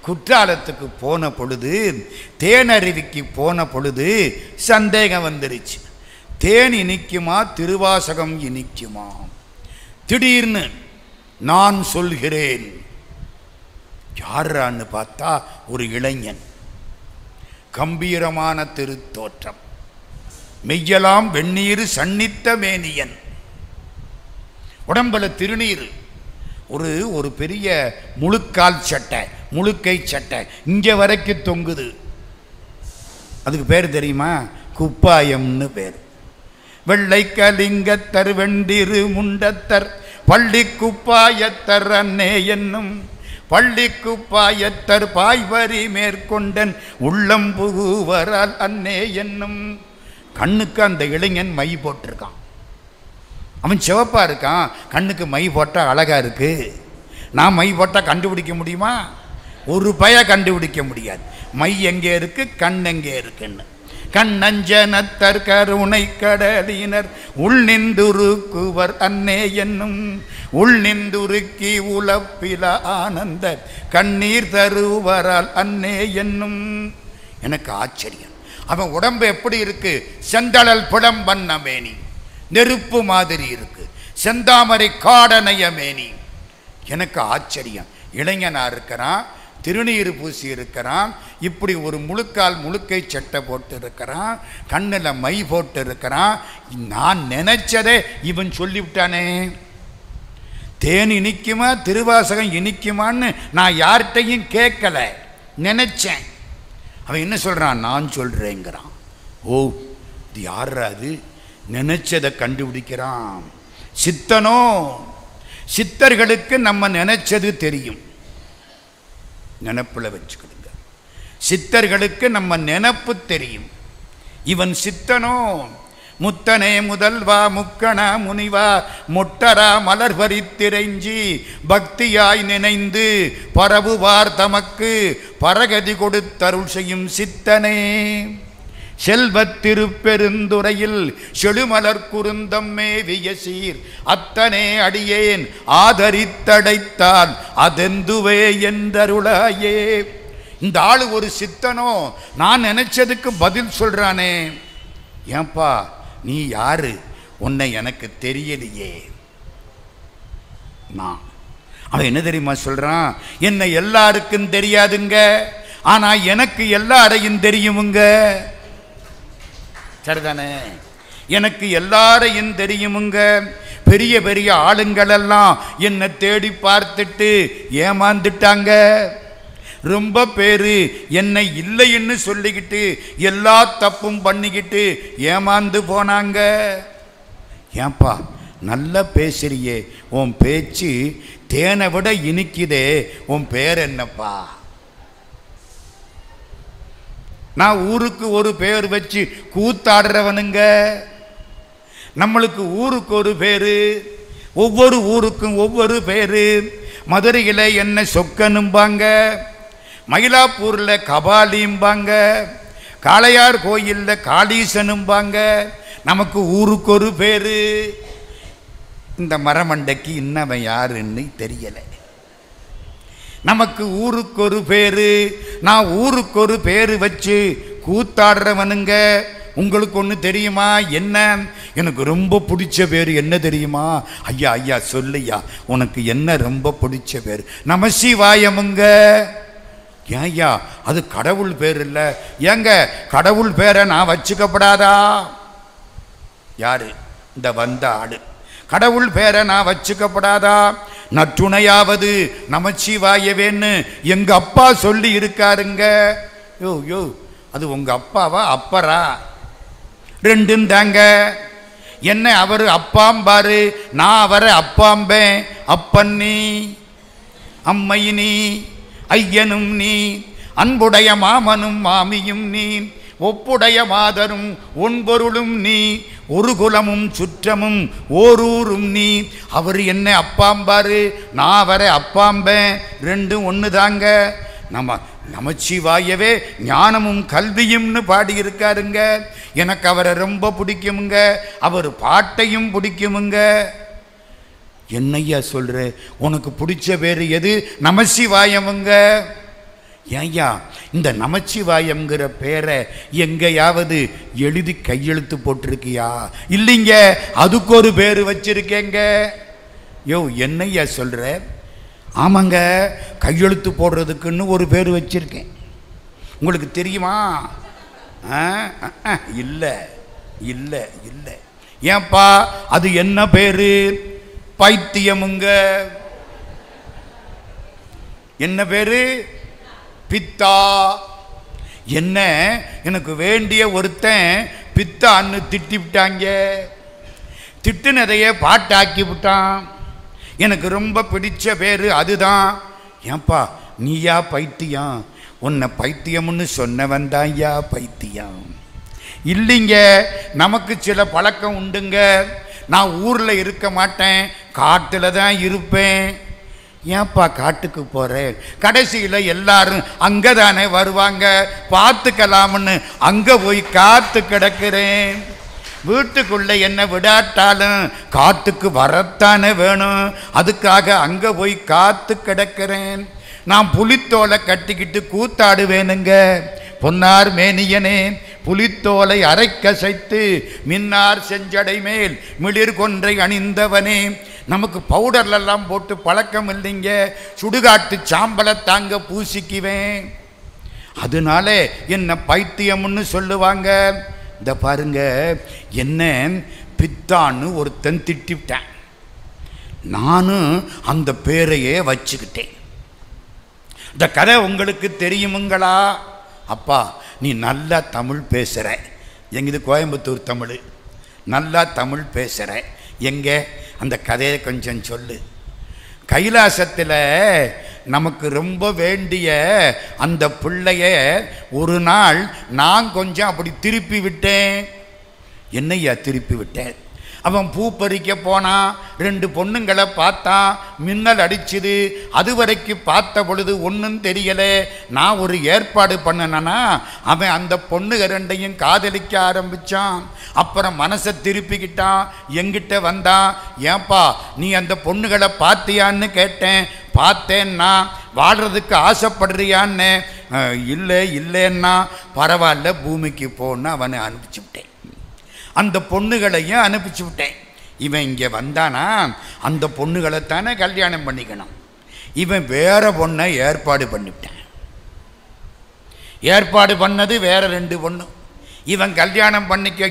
குற்றாலத்துக்கு போன பொழுது, தேனருவிக்கு போன பொழுது சந்தேகம் வந்துருச்சு. தேன் இனிக்குமா திருவாசகம் இனிக்குமா? திடீர்னு நான் சொல்கிறேன். யாரான்னு பார்த்தா ஒரு இளைஞன், கம்பீரமான திருத்தோற்றம், மெய்யலாம் வெந்நீர் சன்னித்த மேனியன், உடம்புல திருநீர், ஒரு பெரிய முழுக்கால் சட்டை, முழுக்கை சட்டை இங்கே வரைக்கும் தொங்குது. அதுக்கு பேர் தெரியுமா? குப்பாயம்னு பேர். வெள்ளை கலிங்கத்தர் வெண்டிரு முண்டத்தர் பள்ளி குப்பாயத்தர் அன்னே என்னும் பள்ளி குப்பாயத்தர் பாய்வரி மேற்கொண்டன் உள்ளம் புகுவரால் அன்னே என்னும். கண்ணுக்கு அந்த இளைஞன் மை போட்டிருக்கான். அவன் சிவப்பா இருக்கான், கண்ணுக்கு மை போட்டால் அழகா இருக்கு. நான் மை போட்டால் கண்டுபிடிக்க முடியுமா? ஒரு பய கண்டுபிடிக்க முடியாது. மை எங்கே இருக்கு, கண் எங்கே இருக்குன்னு. கண்ணஞ்சனத்தர் கருணை கடலினர் உள் நின்றுருக்குவர் அன்னே என்னும் உள் நின்றுருக்கி உலப்பில ஆனந்த கண்ணீர் தருவரால் அன்னே என்னும். எனக்கு ஆச்சரியம். அவன் உடம்பு எப்படி இருக்கு? செந்தழல் புலம் வண்ண மேனி, நெருப்பு மாதிரி இருக்கு, செந்தாமரை காடனைய மேனி. எனக்கு ஆச்சரியம். இளைஞனா இருக்கிறான், திருநீர் பூசி இருக்கிறான், இப்படி ஒரு முழுக்கால் முழுக்கை சட்டை போட்டு இருக்கிறான், கண்ணில் மை போட்டு இருக்கிறான். நான் நினைச்சதே இவன் சொல்லிவிட்டானே. தேன் இனிக்குமா திருவாசகம் இனிக்குமான்னு நான் யார்கிட்டையும் கேட்கல, நினைச்சேன். அவன் என்ன சொல்றான்? நான் சொல்றேங்கிறான். ஓ, இது யாரா? அது நினைச்சதை கண்டுபிடிக்கிறான். சித்தனோ? சித்தர்களுக்கு நம்ம நினைச்சது தெரியும். நினப்புல வச்சுக்கிடுங்க. சித்தர்களுக்கு நம்ம நினப்பு தெரியும். இவன் சித்தனோ? முத்தனே முதல்வா முக்கணா முனிவா முட்டரா மலர் பறித்திரைஞ்சி பக்தியாய் நினைந்து பரவுவார் தமக்கு பரகதி கொடுத்தருள் செய்யும் சித்தனே. செல்வத்திருப்பெருந்துறையில் செழுமலர் குருந்தம் மேவிய சீர் அத்தனே அடியேன் ஆதரித்தடைத்தால் அதெந்துவே என்றருளாயே. இந்த ஆளு ஒரு சித்தனோ? நான் நினைச்சதுக்கு பதில் சொல்றானே. ஏன்பா நீ யாரு? உன்னை எனக்கு தெரியலையே. அவன் என்ன தெரியுமா சொல்றான்? என்னை எல்லாருக்கும் தெரியாதுங்க, ஆனா எனக்கு எல்லாரையும் தெரியுமுங்க. சரிதானே? எனக்கு எல்லாரையும் தெரியுமுங்க. பெரிய பெரிய ஆளுங்களெல்லாம் என்னை தேடி பார்த்துட்டு ஏமாந்துட்டாங்க. ரொம்ப பேரு என்னை இல்லைன்னு சொல்லிக்கிட்டு எல்லா தப்பும் பண்ணிக்கிட்டு ஏமாந்து போனாங்க. ஏன்பா நல்லா பேசுறியே, உன் பேச்சு தேனை விட இனிக்குதே, உன் பேர் என்னப்பா? நான் ஊருக்கு ஒரு பேர் வச்சு கூத்தாடுறவனுங்க. நம்மளுக்கு ஊருக்கு ஒரு பேரு, ஒவ்வொரு ஊருக்கும் ஒவ்வொரு பேரு. மதுரையில் என்ன சொக்கனும்பாங்க, மயிலாப்பூரில் கபாலிம்பாங்க, காளையார் கோயிலில் காளீசனும்பாங்க. நமக்கு ஊருக்கு ஒரு பேரு. இந்த மரமண்டைக்கு இன்னவன் யாருன்னு தெரியலை. நமக்கு ஊருக்கு ஒரு பேரு. நான் ஊருக்கு ஒரு பேரு வச்சு கூத்தாடுறவனுங்க. உங்களுக்கு ஒன்று தெரியுமா? என்ன? எனக்கு ரொம்ப பிடிச்ச பேர் என்ன தெரியுமா? ஐயா ஐயா சொல்லையா, உனக்கு என்ன ரொம்ப பிடிச்ச பேர்? நமசிவாயமுங்க. ஏன் ஐயா, அது கடவுள் பேர் இல்லை. ஏங்க கடவுள் பேரை நான் வச்சுக்கப்படாதா? யாரு இந்த வந்த ஆடு? கடவுள் பேரை நான் வச்சுக்கப்படாதா? நற்றுணையாவது நமச்சிவாயவேன்னு எங்க அப்பா சொல்லி இருக்காருங்க. யோ யோ, அது உங்க அப்பாவா அப்பரா? ரெண்டும் தாங்க. என்ன அவர் அப்பாம்பாரு, நான் அவரை அப்பாம்பேன். அப்பன் நீ, அம்மை நீ, ஐயனும் நீ, அன்புடைய மாமனும் மாமியும் நீ, ஒப்புடைய மாதரும் ஒன்பொருளும் நீ, ஒரு குலமும் சுற்றமும் ஓரூரும் நீ. அவர் என்ன அப்பாம்பாரு, நான் வர அப்பாம்பேன், ரெண்டும் ஒன்று தாங்க. நமச்சிவாயவே ஞானமும் கல்வியும்னு பாடியிருக்காருங்க. எனக்கு அவரை ரொம்ப பிடிக்குமுங்க, அவர் பாட்டையும் பிடிக்குமுங்க. என்னையா சொல்ற, உனக்கு பிடிச்ச பேர் எது? நமசிவாயமுங்க. ஏய்யா, இந்த நமச்சிவாயம்ங்கிற பேரை எங்கேயாவது எழுதி கையெழுத்து போட்டிருக்கியா? இல்லைங்க, அதுக்கு ஒரு பேர் வச்சிருக்கேங்க. யோ, என்னையா சொல்ற? ஆமாங்க, கையெழுத்து போடுறதுக்குன்னு ஒரு பேர் வச்சிருக்கேன். உங்களுக்கு தெரியுமா? இல்லை இல்லை இல்லை. ஏன்பா, அது என்ன பேரு? பைத்தியமுங்க. என்ன பேரு? பித்தா. என்ன, எனக்கு வேண்டிய ஒருத்தன் பித்தான்னு திட்டி விட்டாங்க. திட்டுனதையே பாட்டாக்கி விட்டான். எனக்கு ரொம்ப பிடிச்ச பேரு அதுதான். ஏன்பா, நீயா பைத்தியம்? உன்னை பைத்தியம்னு சொன்னவன் தான் யா பைத்தியம். இல்லைங்க, நமக்கு சில பழக்கம் உண்டுங்க. நான் ஊரில் இருக்க மாட்டேன், காட்டில் தான் இருப்பேன். ஏன்பா காட்டுக்கு போகிறேன்? கடைசியில் எல்லாரும் அங்கே தானே வருவாங்க, பார்த்துக்கலாம்னு அங்கே போய் காத்து கிடக்கிறேன். வீட்டுக்குள்ளே என்ன விடாட்டாலும் காட்டுக்கு வரத்தானே வேணும், அதுக்காக அங்கே போய் காத்து கிடக்கிறேன். நான் புலித்தோலை கட்டிக்கிட்டு கூத்தாடுவேனுங்க. பொன்னார் மேனியனே, புலித்தோலை அரைக்கசைத்து மின்னார் செஞ்சடை மேல் மிளிர் கொன்றை அணிந்தவனே. நமக்கு பவுடர்லாம் போட்டு பழக்கம் இல்லைங்க, சுடுகாட்டு சாம்பலை தாங்க பூசிக்குவேன். அதனால என்ன பைத்தியம்னு சொல்லுவாங்க. இந்த பாருங்க, என்ன பித்தான்னு ஒருத்தன் திட்டிவிட்டேன். நானும் அந்த பேரையே வச்சுக்கிட்டேன். இந்த கதை உங்களுக்கு தெரியுமுங்களா? அப்பா, நீ நல்லா தமிழ் பேசுகிற. எங்கிது கோயம்புத்தூர் தமிழ், நல்லா தமிழ் பேசுகிற. எங்கே அந்த கதையை கொஞ்சம் சொல்லு. கைலாசத்தில் நமக்கு ரொம்ப வேண்டிய அந்த பிள்ளைய ஒரு நாள் நான் கொஞ்சம் அப்படி திருப்பி விட்டேன். என்னையா திருப்பி விட்டேன்? அவன் பூ பறிக்க போனான், 2 பொண்ணுங்களை பார்த்தான், மின்னல் அடிச்சுது. அது வரைக்கும் பார்த்த பொழுது ஒன்றும் தெரியலை. நான் ஒரு ஏற்பாடு பண்ணனா, அவன் அந்த பொண்ணுக 2ஐயும் காதலிக்க ஆரம்பித்தான். அப்புறம் மனசை திருப்பிக்கிட்டான், எங்கிட்ட வந்தான். ஏன்பா, நீ அந்த பொண்ணுகளை பார்த்தியான்னு கேட்டேன். பார்த்தேன்னா, வாழ்கிறதுக்கு ஆசைப்படுறியான்னு. இல்லை இல்லைன்னா, பரவாயில்ல பூமிக்கு போன்னு அவனை அனுப்பிச்சு விட்டேன். அந்த பொண்ணுகளையும் அனுப்பிச்சு விட்டேன். இவன் இங்கே வந்தானா, அந்த பொண்ணுகளைத்தானே கல்யாணம் பண்ணிக்கணும். இவன் வேற பொண்ணை ஏற்பாடு பண்ணிவிட்டான். ஏற்பாடு பண்ணது வேற 2 பொண்ணு. இவன் கல்யாணம் பண்ணிக்க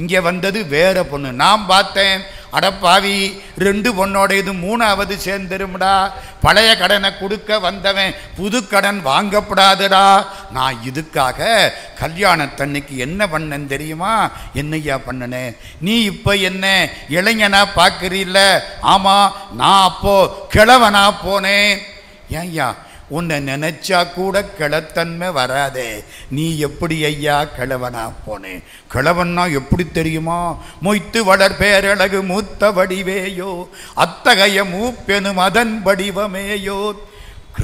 இங்கே வந்தது வேற பொண்ணு. நான் பார்த்தேன், அடப்பாவி, 2 பொண்ணோட இது 3ஆவது சேர்ந்துரும்டா. பழைய கடனை கொடுக்க வந்தவன் புது கடன் வாங்கப்படாதுடா. நான் இதுக்காக கல்யாணத்தன்னைக்கு என்ன பண்ணேன் தெரியுமா? என்னையா பண்ணனேன்? நீ இப்போ என்ன இளைஞனா பார்க்குறீல்ல? ஆமாம், நான் அப்போ கிழவனா போனேன். ஏன்யா, உன்னை நினைச்சா கூட கிழத்தன்மை வராதே. நீ எப்படி ஐயா கிழவனா போனேன்? கிழவன்னா எப்படி தெரியுமா? மொய்த்து வளர் பேரழகு மூத்த வடிவேயோ, அத்தகைய மூப்பெனும் அதன் வடிவமேயோ.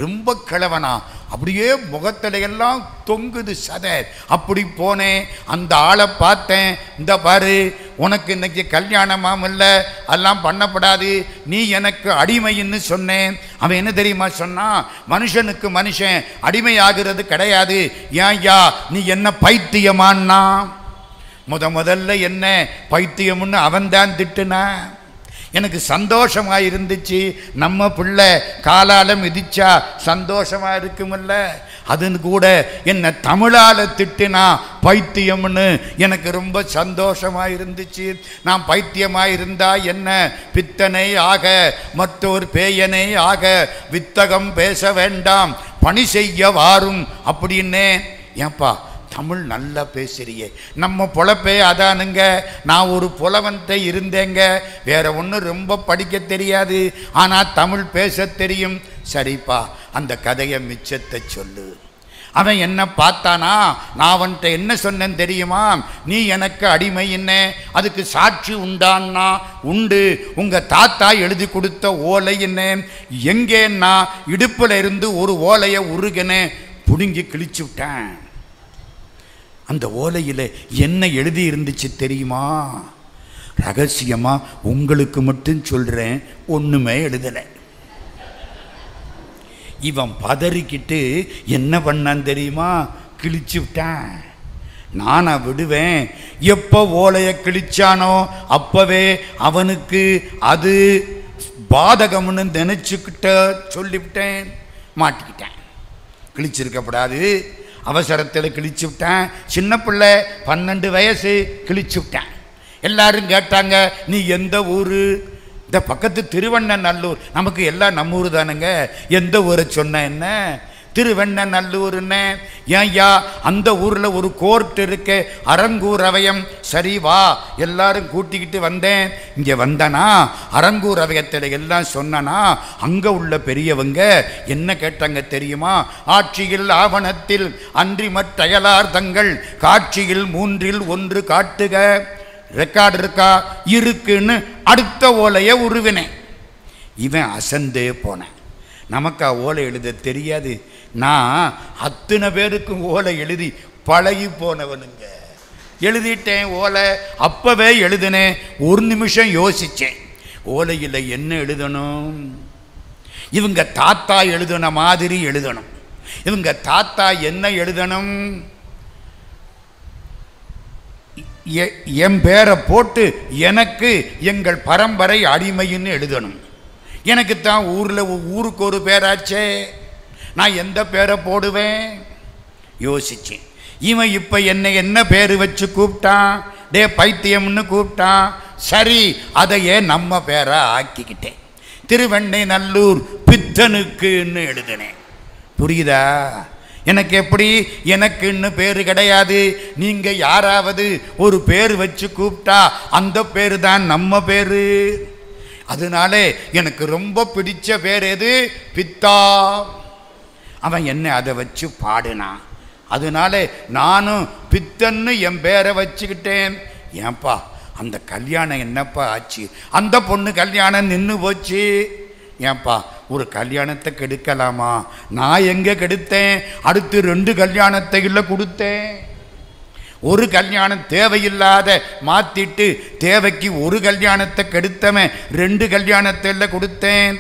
ரொம்ப கிழவனா, அப்படியே முகத்துல எல்லாம் தொங்குது சதை. அப்படி போனேன், அந்த ஆளை பார்த்தேன். இந்த பாரு, உனக்கு இன்னைக்கு கல்யாணமாம் இல்லை, அதெல்லாம் பண்ணப்படாது, நீ எனக்கு அடிமைன்னு சொன்னேன். அவன் என்ன தெரியுமா சொன்னான்? மனுஷனுக்கு மனுஷன் அடிமையாகிறது கிடையாது. ஏன் யா, நீ என்ன பைத்தியமான்னா? முதல்ல என்ன பைத்தியம்னு அவன்தான் திட்டுனா. எனக்கு சந்தோஷமாக இருந்துச்சு. நம்ம பிள்ளை காலால் மிதிச்சா சந்தோஷமாக இருக்குமில்ல, அதுன்னு கூட என்னை தமிழால் திட்டுனா பைத்தியம்னு எனக்கு ரொம்ப சந்தோஷமாக இருந்துச்சு. நான் பைத்தியமாக இருந்தா என்ன, பித்தனை ஆக மற்றொரு பேயனை ஆக வித்தகம் பேச வேண்டாம், பணி செய்ய வாரும் அப்படின்னே. ஏன்பா, தமிழ் நல்லா பேசுறியே. நம்ம பொழப்பே அதானுங்க. நான் ஒரு புலவன்ட்ட இருந்தேங்க, வேற ஒன்றும் ரொம்ப படிக்க தெரியாது, ஆனால் தமிழ் பேச தெரியும். சரிப்பா, அந்த கதையை மிச்சத்தை சொல்லு. அவன் என்ன பார்த்தானா, நான் அவன்கிட்ட என்ன சொன்னேன் தெரியுமா? நீ எனக்கு அடிமை என்ன, அதுக்கு சாட்சி உண்டான்னா உண்டு. உங்க தாத்தா எழுதி கொடுத்த ஓலை என்ன, எங்கேன்னா இடுப்புல இருந்து ஒரு ஓலையை உருகினேன், புடுங்கி கிழிச்சு விட்டேன். அந்த ஓலையில் என்ன எழுதி இருந்துச்சு தெரியுமா? ரகசியமா உங்களுக்கு மட்டும் சொல்றேன், ஒண்ணுமே எழுதலை. இவன் பதறிக்கிட்டு என்ன பண்ணான் தெரியுமா? கிழிச்சு விட்டான். நானா விடுவேன்? எப்போ ஓலையை கிழிச்சானோ அப்பவே அவனுக்கு அது பாதகம்னு நினைச்சுக்கிட்ட சொல்லிவிட்டேன், மாட்டிக்கிட்டேன். கிழிச்சிருக்கப்படாது, அவசரத்தில் கிழிச்சு விட்டேன். சின்ன பிள்ளை, 12 வயசு, கிழிச்சு விட்டேன். எல்லாரும் கேட்டாங்க, நீ எந்த ஊரு? இந்த பக்கத்து திருவண்ணநல்லூர். நமக்கு எல்லாம் நம்ம ஊர் தானுங்க, எந்த ஊரை சொன்ன என்ன? திருவண்ணநல்லூர்னு. ஏன்யா, அந்த ஊரில் ஒரு கோர்ட் இருக்கு, அரங்கூர் அவயம். சரி வா, எல்லாரும் கூட்டிக்கிட்டு வந்தேன். இங்கே வந்தனா அரங்கூர் அவயத்தில் எல்லாம் சொன்னனா, அங்கே உள்ள பெரியவங்க என்ன கேட்டாங்க தெரியுமா? ஆட்சியில் ஆவணத்தில் அன்றி மற்றயலார் தங்கள் காட்சியில் 3இல் 1 காட்டுக. ரெக்கார்டு இருக்கா? இருக்குன்னு அடுத்த ஓலையை உருவினேன். இவன் அசந்தே போனேன். நமக்கா ஓலை எழுத தெரியாது? நான் அத்தனை பேருக்கு ஓலை எழுதி பழகி போனவனுங்க. எழுதிட்டேன் ஓலை, அப்பவே எழுதினேன். 1 நிமிஷம் யோசித்தேன், ஓலையில் என்ன எழுதணும்? இவங்க தாத்தா எழுதின மாதிரி எழுதணும். இவங்க தாத்தா என்ன எழுதணும்? என் பேரை போட்டு எனக்கு எங்கள் பரம்பரை அடிமைன்னு எழுதணும். எனக்கு தான் ஊருக்கு ஒரு பேராச்சே, நான் எந்த பேரை போடுவேன்? யோசிச்சேன். இவன் இப்போ என்ன பேர் வச்சு கூப்பிட்டான்? டே பைத்தியம்னு கூப்பிட்டான். சரி, அதையே நம்ம பேரை ஆக்கிக்கிட்டேன். திருவெண்ணநல்லூர் பித்தனுக்குன்னு எழுதினேன். புரியுதா? எனக்கு எப்படி? எனக்குன்னு பேரு கிடையாது. நீங்க யாராவது ஒரு பேர் வச்சு கூப்பிட்டா அந்த பேரு தான் நம்ம பேரு. அதனால எனக்கு ரொம்ப பிடிச்ச பேர் எது? பித்தா. அவன் என்ன அதை வச்சு பாடுனான். அதனால நானும் பித்தன்னு என் பேரை வச்சுக்கிட்டேன். ஏன்பா, அந்த கல்யாணம் என்னப்பா ஆச்சு? அந்த பொண்ணு கல்யாணம் நின்று போச்சு. ஏன்பா, ஒரு கல்யாணத்தை கெடுக்கலாமா? நான் எங்கே கெடுத்தேன்? அடுத்து 2 கல்யாணத்தை இல்லை கொடுத்தேன். ஒரு கல்யாணம் தேவையில்லாத மாற்றிட்டு தேவைக்கு ஒரு கல்யாணத்தை கெடுத்தவன் 2 கல்யாணத்தை இல்லை கொடுத்தேன்.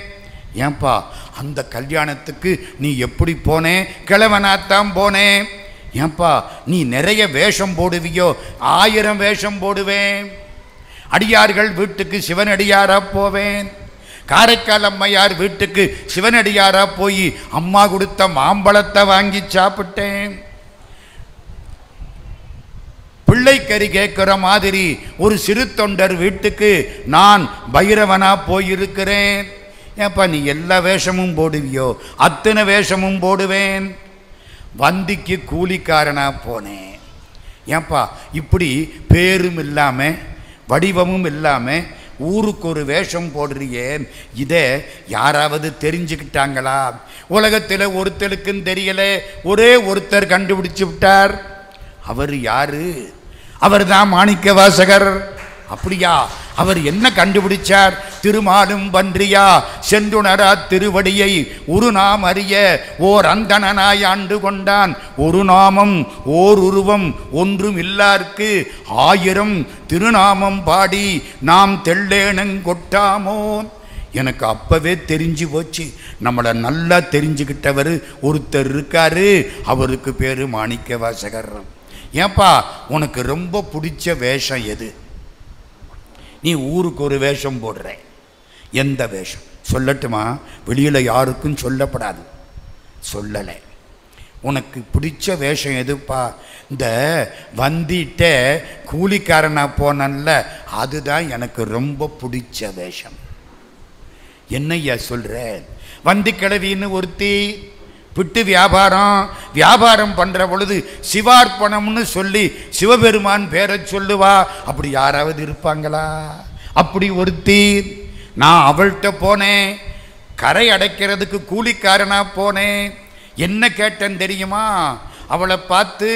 ஏன்பா, அந்த கல்யாணத்துக்கு நீ எப்படி போனேன்? கிழவனாத்தான் போனேன். ஏன்பா, நீ நிறைய வேஷம் போடுவியோ? 1000 வேஷம் போடுவேன். அடியார்கள் வீட்டுக்கு சிவனடியாரா போவேன். காரைக்கால் அம்மையார் வீட்டுக்கு சிவனடியாரா போய் அம்மா கொடுத்த மாம்பழத்தை வாங்கி சாப்பிட்டேன். பிள்ளைக்கறி கேட்கிற மாதிரி ஒரு சிறு தொண்டர் வீட்டுக்கு நான் பைரவனா போயிருக்கிறேன். ஏப்பா, நீ எல்லா வேஷமும் போடுவியோ? அத்தனை வேஷமும் போடுவேன். வந்திக்கு கூலிக்காரனா போனேன். ஏப்பா, இப்படி பேரும் இல்லாமல் வடிவமும் இல்லாமல் ஊருக்கு ஒரு வேஷம் போடுறியே, இதை யாராவது தெரிஞ்சுக்கிட்டாங்களா? உலகத்தில் ஒருத்தருக்கும் தெரியல, ஒரே ஒருத்தர் கண்டுபிடிச்சு விட்டார். அவர் யாரு? அவர் தான் மாணிக்க வாசகர். அப்படியா? அவர் என்ன கண்டுபிடிச்சார்? திருமாலும் பன்றியா சென்றுணரா திருவடியை ஒரு நாம் அறிய ஓர் அந்தணனாய் ஆண்டு கொண்டான். ஒரு நாமம் ஓர் உருவம் ஒன்றும் இல்லார்க்கு 1000 திருநாமம் பாடி நாம் தெள்ளேனங்கொட்டாமோ. எனக்கு அப்பவே தெரிஞ்சு போச்சு, நம்மளை நல்லா தெரிஞ்சுக்கிட்டவர் ஒருத்தர் இருக்காரு, அவருக்கு பேரு மாணிக்க வாசகர். ஏப்பா, உனக்கு ரொம்ப பிடிச்ச வேஷம் எது? நீ ஊருக்கு ஒரு வேஷம் போடுற, எந்த வேஷம் சொல்லட்டுமா? வெளியில் யாருக்கும் சொல்லப்படாது. சொல்லலை. உனக்கு பிடிச்ச வேஷம் எதுப்பா? இந்த வந்திட்ட கூலிக்காரனா போனல்ல, அதுதான் எனக்கு ரொம்ப பிடிச்ச வேஷம். என்னையா சொல்ற? வந்தி கிழவின்னு ஒருத்தி பிட்டு வியாபாரம் பண்ணுற பொழுது சிவார்ப்பணம்னு சொல்லி சிவபெருமான் பேரை சொல்லுவா. அப்படி யாராவது இருப்பாங்களா? அப்படி ஒருத்தி. நான் அவள்கிட்ட போனேன், கரை அடைக்கிறதுக்கு கூலிக்காரனா போனேன். என்ன கேட்டேன் தெரியுமா? அவளை பார்த்து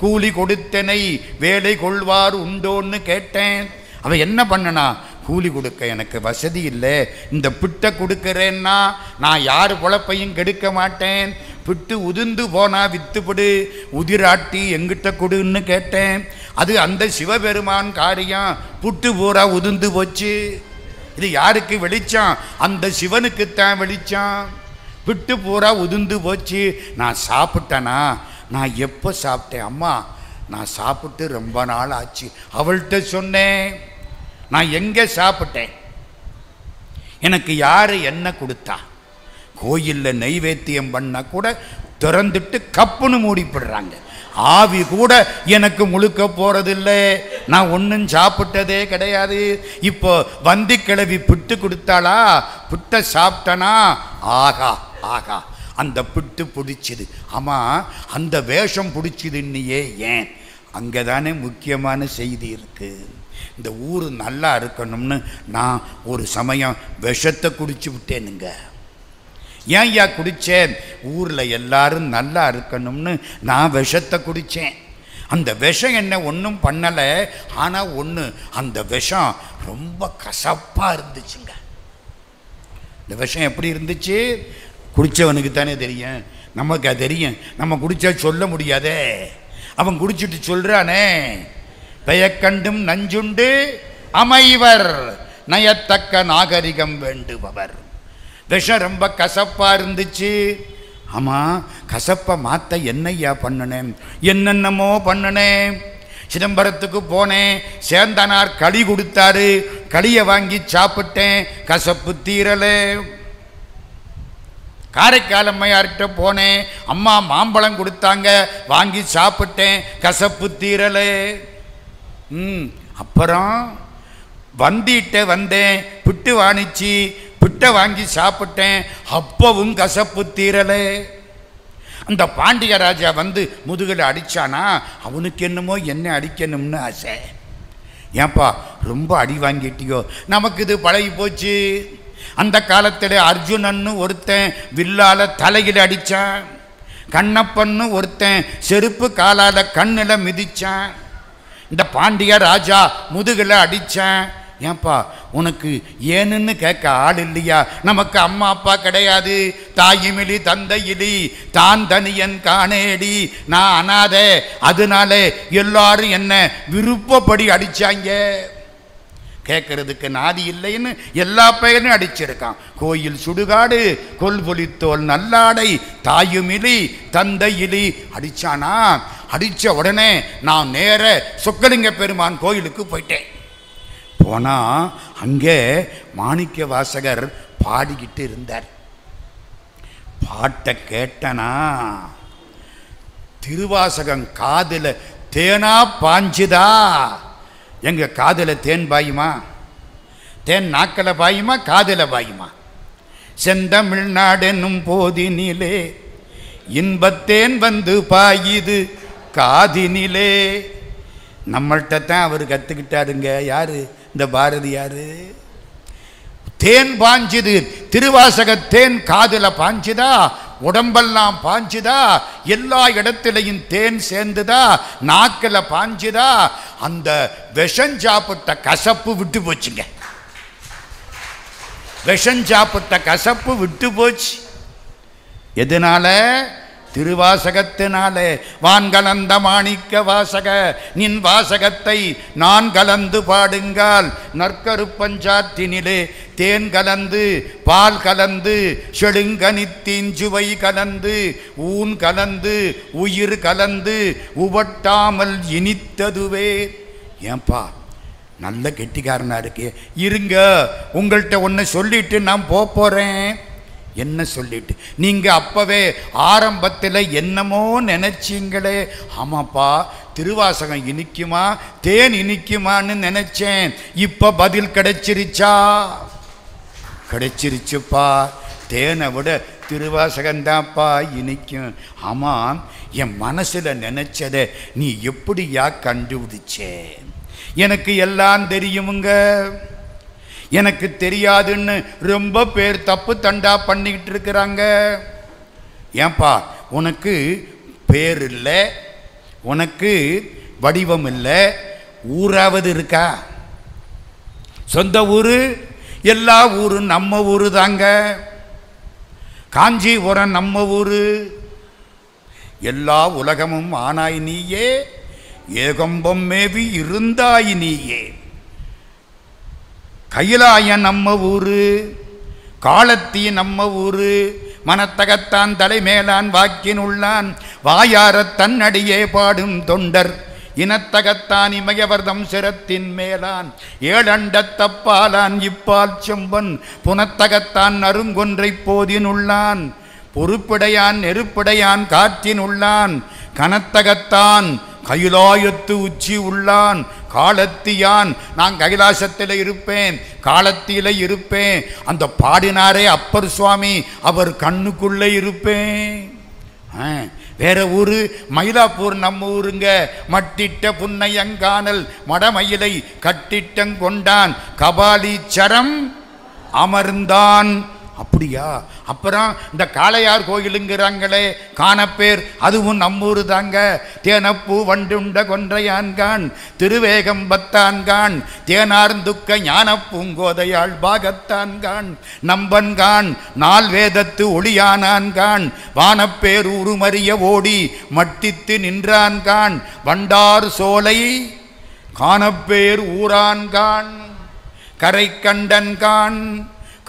கூலி கொடுத்தனை வேலை கொள்வார் உண்டோன்னு கேட்டேன். அவள் என்ன பண்ணனா? கூலி கொடுக்க எனக்கு வசதி இல்லை, இந்த பிட்டை கொடுக்கிறேன்னா நான் யார் பொழப்பையும் கெடுக்க மாட்டேன், பிட்டு உதிர்ந்து போனா வித்துப்படு, உதிராட்டி எங்கிட்ட கொடுன்னு கேட்டேன். அது அந்த சிவபெருமான் காரியம். புட்டு பூரா உதிர்ந்து போச்சு. இது யாருக்கு வெளிச்சம்? அந்த சிவனுக்குத்தான் வெளிச்சம். பிட்டு பூரா உதிர்ந்து போச்சு. நான் சாப்பிட்டேனா? நான் எப்போ சாப்பிட்டேன்? அம்மா நான் சாப்பிட்டு ரொம்ப நாள் ஆச்சு. அவள்கிட்ட சொன்னேன், நான் எங்கே சாப்பிட்டேன், எனக்கு யார் என்ன கொடுத்தா? கோயிலில் நெய்வேத்தியம் பண்ணால் கூட திறந்துட்டு கப்புன்னு மூடிப்படுறாங்க. ஆவி கூட எனக்கு முழுக்க போகிறதில்லை. நான் ஒன்றும் சாப்பிட்டதே கிடையாது. இப்போ வந்தி கிளவி பிட்டு கொடுத்தாளா, பிட்டை சாப்பிட்டனா, ஆகா ஆகா அந்த பிட்டு பிடிச்சிது. ஆமாம், அந்த வேஷம் பிடிச்சிதுன்னையே ஏன்? அங்கே தானே முக்கியமான செய்தி இருக்குது. இந்த ஊர் நல்லா இருக்கணும்னு நான் ஒரு சமயம் விஷத்தை குடிச்சு விட்டேனுங்க. ஏன் ஐயா குடித்தேன்? ஊரில் எல்லாரும் நல்லா இருக்கணும்னு நான் விஷத்தை குடித்தேன். அந்த விஷம் என்ன ஒன்றும் பண்ணலை. ஆனால் ஒன்று, அந்த விஷம் ரொம்ப கசப்பாக இருந்துச்சுங்க. இந்த விஷம் எப்படி இருந்துச்சு? குடித்தவனுக்கு தானே தெரியும், நமக்கு அது தெரியும். நம்ம குடித்தா சொல்ல முடியாதே. அவன் குடிச்சிட்டு சொல்கிறானே, பெயக்கண்டும் நஞ்சுண்டு அமைவர் நயத்தக்க நாகரிகம் வேண்டுபவர். விஷம் ரொம்ப கசப்பாக இருந்துச்சு. ஆமாம், கசப்பை மாற்ற என்னையா பண்ணினேன்? என்னென்னமோ பண்ணினேன். சிதம்பரத்துக்கு போனேன், சேந்தனார் களி கொடுத்தாரு, களியை வாங்கி சாப்பிட்டேன், கசப்பு தீரலை. காரைக்கால் அம்மையார்கிட்ட போனேன், அம்மா மாம்பழம் கொடுத்தாங்க, வாங்கி சாப்பிட்டேன், கசப்பு தீரலை. அப்புறம் வந்திட்ட வந்தேன், பிட்டு வாணிச்சு, பிட்டை வாங்கி சாப்பிட்டேன், அப்பவும் கசப்பு தீரலை. அந்த பாண்டிய ராஜா வந்து முதுகில் அடித்தானா, அவனுக்கு என்னமோ என்ன அடிக்கணும்னு ஆசை. ஏன்பா ரொம்ப அடி வாங்கிட்டியோ? நமக்கு இது பழகி போச்சு. அந்த காலத்தில் அர்ஜுனன்னு ஒருத்தன் வில்லால தலையில் அடித்தான், கண்ணப்பன்னு ஒருத்தன் செருப்பு காலால் கண்ணில் மிதித்தான். இந்த பாண்டிய ராஜா முதுகில் அடித்தான். ஏன்பா உனக்கு ஏன்னு கேட்க ஆள் இல்லையா? நமக்கு அம்மா அப்பா கிடையாது, தாயிமிலி தந்தையிலி தான் தனியன் காணேடி, நான் அனாதை, அதனால எல்லாரும் என்ன விருப்பப்படி அடித்தாங்க. கேட்கறதுக்கு நாதி இல்லைன்னு எல்லா பெயரும் அடிச்சிருக்கான். கோயில் சுடுகாடு, கொல்பொலித்தோல் நல்லாடை, தாயுமிலி தந்தையிலி அடித்தானா. அடித்த உடனே நான் நேர சொக்கலிங்க பெருமான் கோயிலுக்கு போயிட்டேன். போனால் அங்கே மாணிக்க வாசகர் பாடிக்கிட்டு இருந்தார். பாட்டை கேட்டனா, திருவாசகம் காதில் தேனா பாஞ்சுதா. எங்கள் காதில் தேன் பாயுமா? தேன் நாக்கில் பாயுமா, காதில் பாயுமா? செந்தமிழ்நாடென்னும் போதினிலே இன்பத்தேன் வந்து பாயுது காதினிலே. நம்மள்கிட்ட தான் அவர் கற்றுக்கிட்டாருங்க. யாரு? இந்த பாரதியாரு. தேன் பாஞ்சுது, திருவாசக தேன் காதில் பாஞ்சுதா, உடம்பெல்லாம் பாஞ்சுதா, எல்லா இடத்திலையும் தேன் சேர்ந்துதா, நாக்கில் பாஞ்சுதா. அந்த விஷம் சாப்பிட்ட கசப்பு விட்டு போச்சுங்க. விஷம் சாப்பிட்ட கசப்பு விட்டு போச்சு. எதனால? திருவாசகத்தினாலே. வான் கலந்த மாணிக்க வாசக நின் வாசகத்தை நான் கலந்து பாடுங்கால், நற்கருப்பஞ்சாற்றினிலே தேன் கலந்து பால் கலந்து செடுங்கனித்தீஞ்சுவை கலந்து ஊன் கலந்து உயிர் கலந்து உவட்டாமல் இனித்ததுவே. ஏன்பா நல்ல கெட்டிக்காரனா இருக்கே, இருங்க உங்கள்கிட்ட ஒன்று சொல்லிட்டு நான் போகிறேன். என்ன சொல்லிட்டு? நீங்கள் அப்போவே ஆரம்பத்தில் என்னமோ நினச்சிங்களே. ஆமாப்பா, திருவாசகம் இனிக்குமா, தேன் இனிக்குமான்னு நினச்சேன். இப்போ பதில் கிடைச்சிருச்சா? கிடைச்சிருச்சுப்பா. தேனை விட திருவாசகந்தாப்பா இனிக்கும். ஆமாம், என் மனசில் நினைச்சதை நீ எப்படியா கண்டுபிடிச்சே? எனக்கு எல்லாம் தெரியுமுங்க, எனக்கு தெரியாதுன்னு ரொம்ப பேர் தப்பு தண்டா பண்ணிக்கிட்டு இருக்கிறாங்க. ஏன்பா, உனக்கு பேர் இல்லை, உனக்கு வடிவம் இல்லை, ஊராவது இருக்கா? சொந்த ஊரு? எல்லா ஊரும் நம்ம ஊரு தாங்க. காஞ்சிபுரம் நம்ம ஊரு. எல்லா உலகமும் ஆனாய் நீயே, ஏகம்பம் மேவி இருந்தாய் நீயே. கைலாயம் நம்ம ஊரு, காலத்தி நம்ம ஊரு. மனத்தகத்தான் தலைமேலான் வாக்கினுள்ளான் வாயார தன்னடியே பாடும் தொண்டர் இனத்தகத்தான் இமயவர்தம் சிரத்தின் மேலான் ஏழண்டத்தப்பாலான் இப்பால் செம்பன் புனத்தகத்தான் அருங்கொன்றை போதினுள்ளான் பொறுப்பிடையான் நெருப்பிடையான் காற்றினுள்ளான் கனத்தகத்தான் கைலாயத்து உச்சி உள்ளான் காலத்தியான். நான் கைலாசத்தில் இருப்பேன், காலத்தில இருப்பேன். அந்த பாடினாரே அப்பர் சுவாமி, அவர் கண்ணுக்குள்ளே இருப்பேன். வேற ஊரு மயிலாப்பூர் நம்ம ஊருங்க. மட்டிட்ட புன்னையங்கானல் மடமயிலை கட்டிட்டங்கொண்டான் கபாலீச்சரம் அமர்ந்தான். அப்படியா? அப்புறம் இந்த காளையார் கோயிலுங்கிறாங்களே, காணப்பேர், அதுவும் நம்மூர் தாங்க. தேனப்பூ வண்டுண்ட கொன்றையான்கான் திருவேகம் பத்தான்கான் தேனார்ந்துக்க ஞான பூங்கோதையாள் பாகத்தான்கான் நம்பன்கான் நால் வேதத்து ஒளியானான்கான் வானப்பேர் உருமறிய ஓடி மட்டித்து நின்றான்கான் வண்டார் சோலை காணப்பேர் ஊரான்கான் கரை கண்டன்கான்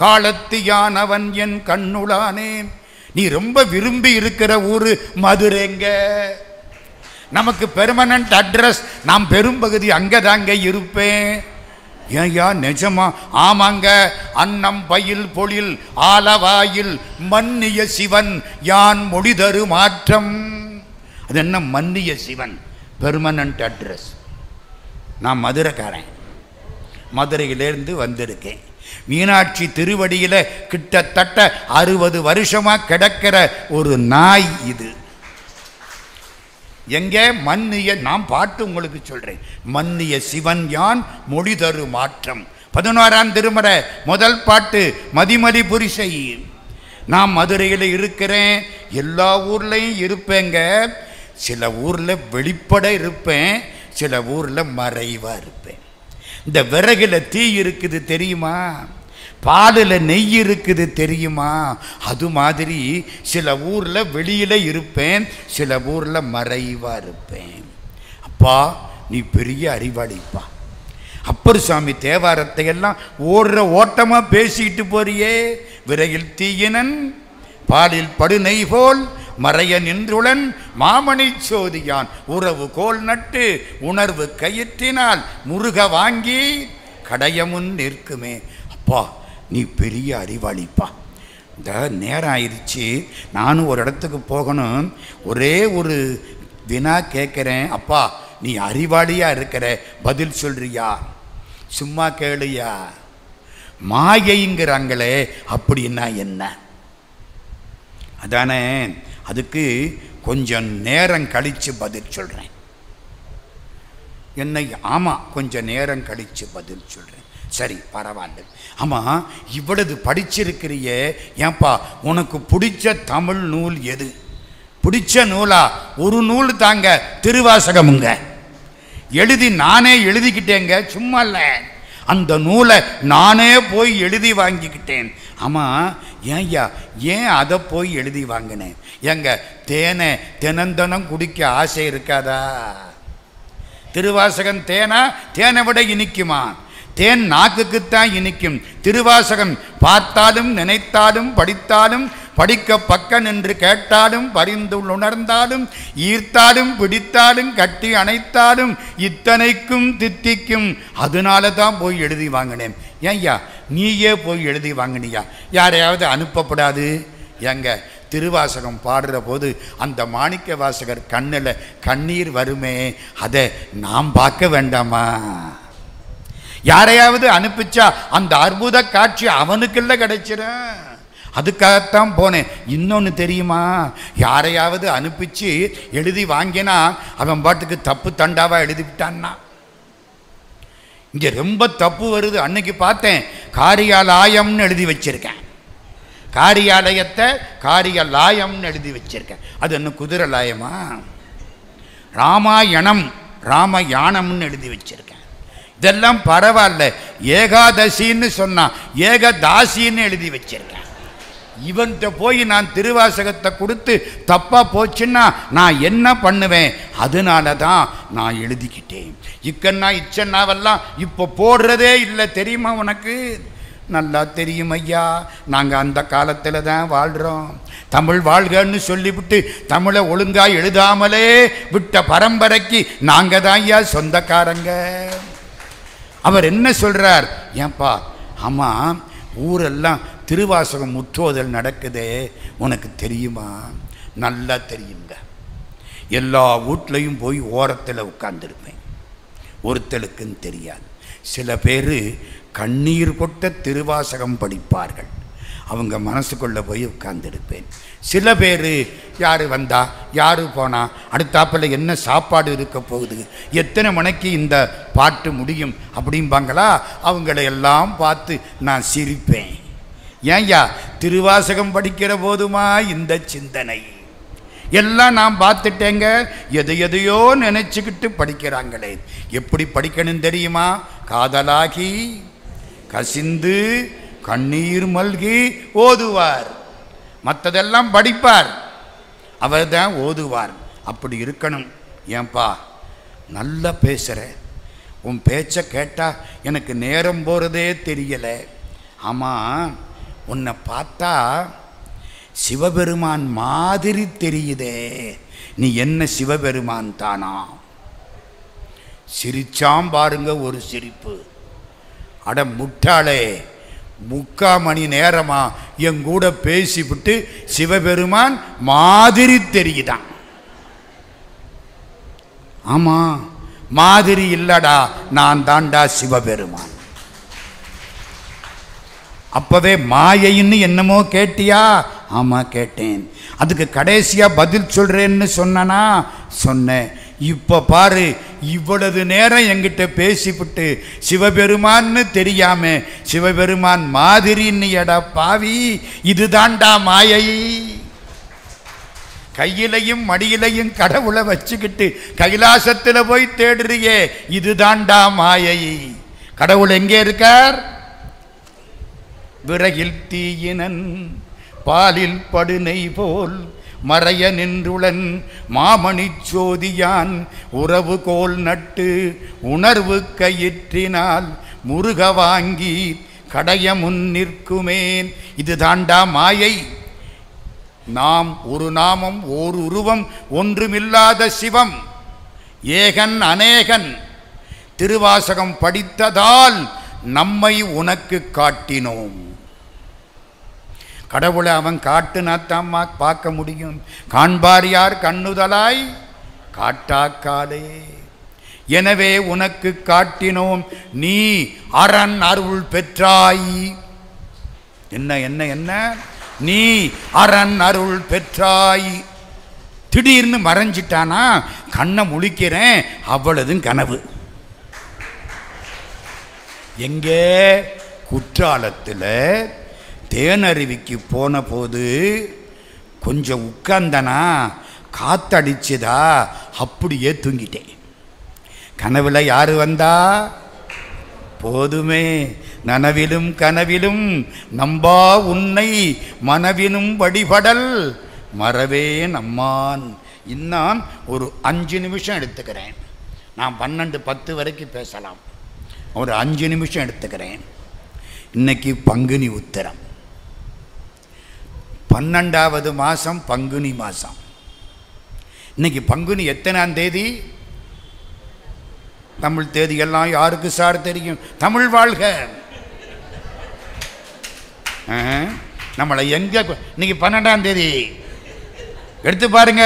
காலத்தியானவன் என் கண்ணுளானே. நீ ரொம்ப விரும்பி இருக்கிற ஊரு மதுரைங்க. நமக்கு பெர்மனன்ட் அட்ரஸ், நாம் பெரும்பகுதி அங்கதாங்க இருப்பேன். ஏயா நிஜமா? ஆமாங்க. அன்னம் பயில் பொழில் ஆலவாயில் மன்னிய சிவன் யான் மொழிதரு மாற்றம். அது என்ன மன்னிய சிவன்? Permanent address. நான் மதுரைக்காரன், மதுரையிலேருந்து வந்திருக்கேன். மீனாட்சி திருவடியில் கிட்டத்தட்ட 60 வருஷமாக கிடக்கிற ஒரு நாய் இது. எங்கே? மன்னிய, நான் பாட்டு உங்களுக்கு சொல்கிறேன். மன்னிய சிவன் யான் மொழிதரு மாற்றம். 11ஆம் திருமுறை முதல் பாட்டு மதிமதி புரிசை. நான் மதுரையில் இருக்கிறேன், எல்லா ஊர்லேயும் இருப்பேங்க. சில ஊரில் வெளிப்பட இருப்பேன், சில ஊரில் மறைவாக இருப்பேன். இந்த விறகுல தீ இருக்குது தெரியுமா? பாலில் நெய் இருக்குது தெரியுமா? அது மாதிரி சில ஊரில் வெளியில் இருப்பேன், சில ஊரில் மறைவாக இருப்பேன். அப்பா, நீ பெரிய அறிவாளிப்பா. அப்பர் சுவாமி தேவாரத்தை எல்லாம் ஓடுற ஓட்டமாக பேசிட்டு போறியே. விரையில் தீயினன் பாலில் படுநெய் போல் மறைய நின்றுளன் மாமணி சோதியான் உறவு கோல் நட்டு உணர்வு கயிற்றினால் முருக வாங்கி கடையமுன் நிற்குமே. அப்பா, நீ பெரிய அறிவாளிப்பா. இந்த நேரம் ஆயிடுச்சு, நானும் ஒரு இடத்துக்கு போகணும். ஒரே ஒரு வினா கேட்குறேன். அப்பா, நீ அறிவாளியாக இருக்கிற, பதில் சொல்றியா? சும்மா கேளுயா. மாயைங்கிறாங்களே, அப்படின்னா என்ன? அதானே, அதுக்கு கொஞ்சம் நேரம் கழித்து பதில் சொல்கிறேன். என்னை? ஆமாம், கொஞ்சம் நேரம் கழித்து பதில் சொல்கிறேன். சரி, பரவாயில்ல. ஆமாம், இவ்வளவு படிச்சிருக்கிறியே, ஏன்பா உனக்கு பிடிச்ச தமிழ் நூல் எது? பிடிச்ச நூலா? ஒரு நூல் தாங்க, திருவாசகமுங்க. எழுதி நானே எழுதிக்கிட்டேங்க, சும்மா இல்லை. அந்த நூலை நானே போய் எழுதி வாங்கிக்கிட்டேன். ஆமாம், ஏன்யா, ஏன் அதை போய் எழுதி வாங்கினேன்? எங்க தேனை தினந்தனம் குடிக்க ஆசை இருக்காதா? திருவாசகம் தேனா? தேனை விட இனிக்குமா? தேன் நாக்குக்குத்தான் இனிக்கும். திருவாசகம் பார்த்தாலும் நினைத்தாலும் படித்தாலும் படிக்க பக்க நின்று கேட்டாலும் பரிந்து உணர்ந்தாலும் ஈர்த்தாலும் பிடித்தாலும் கட்டி அணைத்தாலும் இத்தனைக்கும் தித்திக்கும். அதனால தான் போய் எழுதி வாங்கினேன். ஏன்யா, நீயே போய் எழுதி வாங்கினியா? யாரையாவது அனுப்பப்படாது? எங்க திருவாசகம் பாடுற போது அந்த மாணிக்க வாசகர் கண்ணில் கண்ணீர் வருமே, அதை நாம் பார்க்க வேண்டாமா? யாரையாவது அனுப்பிச்சா அந்த அற்புத காட்சி அவனுக்குள்ள கிடைச்சிடும். அதுக்காகத்தான் போனேன். இன்னொன்று தெரியுமா, யாரையாவது அனுப்பிச்சு எழுதி வாங்கினா அவன் பாட்டுக்கு தப்பு தண்டாவா எழுதிவிட்டான்னா. இங்கே ரொம்ப தப்பு வருது. அன்னைக்கு பார்த்தேன், காரியாலயம்னு எழுதி வச்சிருக்கேன். காரியாலயத்தை காரியாலயம்னு எழுதி வச்சிருக்கேன். அது என்ன குதிரை லாயமா? ராமாயணம் ராமயானம்னு எழுதி வச்சிருக்கேன். இதெல்லாம் பரவாயில்ல. ஏகாதசின்னு சொன்னா ஏகதாசின்னு எழுதி வச்சிருக்கேன். இவன்கிட்ட போய் நான் திருவாசகத்தை கொடுத்து தப்பா போச்சுன்னா நான் என்ன பண்ணுவேன்? அதனால தான் நான் எழுதிக்கிட்டேன். இக்கண்ணா இச்சன்னாவெல்லாம் இப்போ போடுறதே இல்லை. தெரியுமா உனக்கு? நல்லா தெரியும் ஐயா. நாங்கள் அந்த காலத்தில் தான் வாழ்கிறோம். தமிழ் வாழ்கன்னு சொல்லிவிட்டு தமிழை ஒழுங்காக எழுதாமலே விட்ட பரம்பரைக்கு நாங்கள் தான் ஐயா சொந்தக்காரங்க. அவர் என்ன சொல்கிறார்? ஏன்பா, ஆமாம், ஊரெல்லாம் திருவாசகம் முற்றோதல் நடக்குதே, உனக்கு தெரியுமா? நல்லா தெரியுங்க. எல்லா வீட்லையும் போய் ஓரத்தில் உட்கார்ந்துருப்பேன். ஒருத்தலுக்குன்னு தெரியாது. சில பேர் கண்ணீர் கொட்ட திருவாசகம் படிப்பார்கள். அவங்க மனசுக்குள்ளே போய் உட்கார்ந்துருப்பேன். சில பேர் யார் வந்தா யார் போனா, அடுத்தாப்பில் என்ன சாப்பாடு இருக்க போகுது, எத்தனை மணிக்கு இந்த பாட்டு முடியும் அப்படிம்பாங்களா. அவங்களையெல்லாம் பார்த்து நான் சிரிப்பேன். ஏன்யா, திருவாசகம் படிக்கிற போதுமா இந்த சிந்தனை? எல்லாம் நான் பார்த்துட்டேங்க. எதையோ நினைச்சுக்கிட்டு படிக்கிறாங்களே. எப்படி படிக்கணும் தெரியுமா? காதலாகி கசிந்து கண்ணீர் மல்கி ஓதுவார். மற்றதெல்லாம் படிப்பார், அவர் தான் ஓதுவார். அப்படி இருக்கணும். ஏன்பா, நல்லா பேசுகிற, உன் பேச்சை கேட்டால் எனக்கு நேரம் போகிறதே தெரியலை. ஆமாம், உன்னை பார்த்தா சிவபெருமான் மாதிரி தெரியுதே, நீ என்ன சிவபெருமான் தானா? சிரிச்சாம் பாருங்க ஒரு சிரிப்பு. அட முட்டாளே, 3/4 மணி நேரமா என் கூட பேசிவிட்டு சிவபெருமான் மாதிரி தெரியுதான். ஆமா, மாதிரி இல்லடா, நான் தாண்டா சிவபெருமான். அப்பவே மாயைன்னு என்னமோ கேட்டியா? ஆமா கேட்டேன். அதுக்கு கடைசியா பதில் சொல்றேன்னு சொன்னா சொன்னேன். இப்ப பாரு, இவ்வளவு நேரம் என்கிட்ட பேசிவிட்டு சிவபெருமான்னு தெரியாம சிவபெருமான் மாதிரின்னு எடா பாவி, இதுதாண்டா மாயை. கையிலையும் மடியிலையும் கடவுளை வச்சுக்கிட்டு கைலாசத்தில் போய் தேடுறியே, இதுதாண்டா மாயை. கடவுள் எங்கே இருக்கார்? விறகில் தீயினன் பாலில் படுனை போல் மறைய நின்றுளன் மாமணி சோதியான் உறவு கோல் நட்டு உணர்வு கயிற்றினால் முருக வாங்கி கடைய முன் நிற்குமேன். இது தாண்டா மாயை. நாம் ஒரு நாமம் ஓர் உருவம் ஒன்றுமில்லாத சிவம், ஏகன் அநேகன். திருவாசகம் படித்ததால் நம்மை உனக்கு காட்டினோம். கடவுளை அவன் காட்டுனாத்தான் பார்க்க முடியும். காண்பார் யார் கண்ணுதலாய் காட்டாக்காலே. எனவே உனக்கு காட்டினோம், நீ அரண் அருள் பெற்றாய். என்ன என்ன என்ன? நீ அரண் அருள் பெற்றாய். திடீர்னு மறைஞ்சிட்டானா, கண்ணை முழிக்கிறேன், அவ்வளதும் கனவு. எங்கே? குற்றாலத்தில் தேனருவிக்கு போன போது கொஞ்சம் உட்கார்ந்தனா, காத்தடிச்சுதா, அப்படியே தூங்கிட்டேன். கனவுல யாரு வந்தா? போதுமே, நனவிலும் கனவிலும் நம்பா உன்னை மனவினும் வழிபடல் மறவே நம்மான். இன்னும் ஒரு 5 நிமிஷம் எடுத்துக்கிறேன். நான் 12:10 வரைக்கும் பேசலாம். ஒரு 5 நிமிஷம் எடுத்துக்கிறேன். இன்னைக்கு பங்குனி உத்திரம், 12வது மாதம் பங்குனி மாதம். இன்னைக்கு பங்குனி எத்தனாம் தேதி? தமிழ் தேதியெல்லாம் யாருக்கு சார் தெரியும்? தமிழ் வாழ்க. நம்மளை எங்க இன்னைக்கு 12ஆம் தேதி எடுத்து பாருங்க.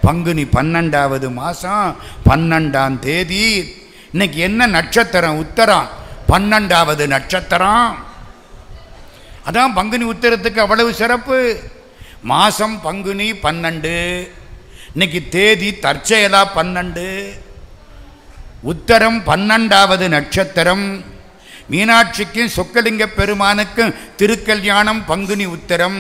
பங்குனி 12வது மாதம் 12ஆம் தேதி. இன்னைக்கு என்ன நட்சத்திரம்? உத்தரம், 12வது நட்சத்திரம். அதான் பங்குனி உத்திரத்துக்கு அவ்வளவு சிறப்பு. மாதம் பங்குனி 12, இன்னைக்கு தேதி தற்செயலா 12, உத்தரம் 12வது நட்சத்திரம். மீனாட்சிக்கும் சொக்கலிங்க பெருமானுக்கும் திருக்கல்யாணம் பங்குனி உத்தரம்.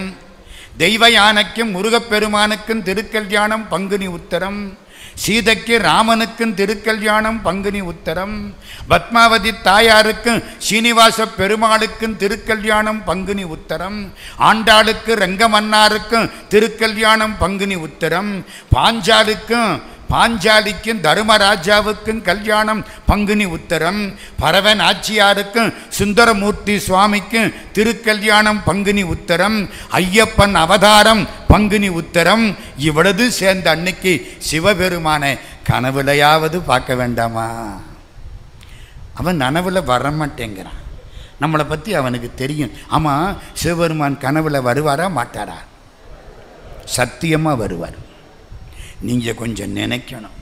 தெய்வ யானைக்கும் முருகப்பெருமானுக்கும் திருக்கல்யாணம் பங்குனி உத்தரம். சீதைக்கு ராமனுக்கும் திருக்கல்யாணம் பங்குனி உத்தரம். பத்மாவதி தாயாருக்கும் சீனிவாச பெருமாளுக்கும் திருக்கல்யாணம் பங்குனி உத்தரம். ஆண்டாளுக்கு ரங்கமன்னாருக்கும் திருக்கல்யாணம் பங்குனி உத்தரம். பாஞ்சாலிக்கும் தர்மராஜாவுக்கும் கல்யாணம் பங்குனி உத்தரம். பரவன் ஆச்சியாருக்கும் சுந்தரமூர்த்தி சுவாமிக்கும் திருக்கல்யாணம் பங்குனி உத்தரம். ஐயப்பன் அவதாரம் பங்குனி உத்தரம். இவ்வளவு சேர்ந்த அன்னைக்கு சிவபெருமான கனவுலையாவது பார்க்க வேண்டாமா? அவன் நனவுல வரமாட்டேங்கிறான். நம்மளை பற்றி அவனுக்கு தெரியும். ஆமாம், சிவபெருமான் கனவுல வருவாரா மாட்டாரா? சத்தியமாக வருவார். நீங்கள் கொஞ்சம் நினைக்கணும்,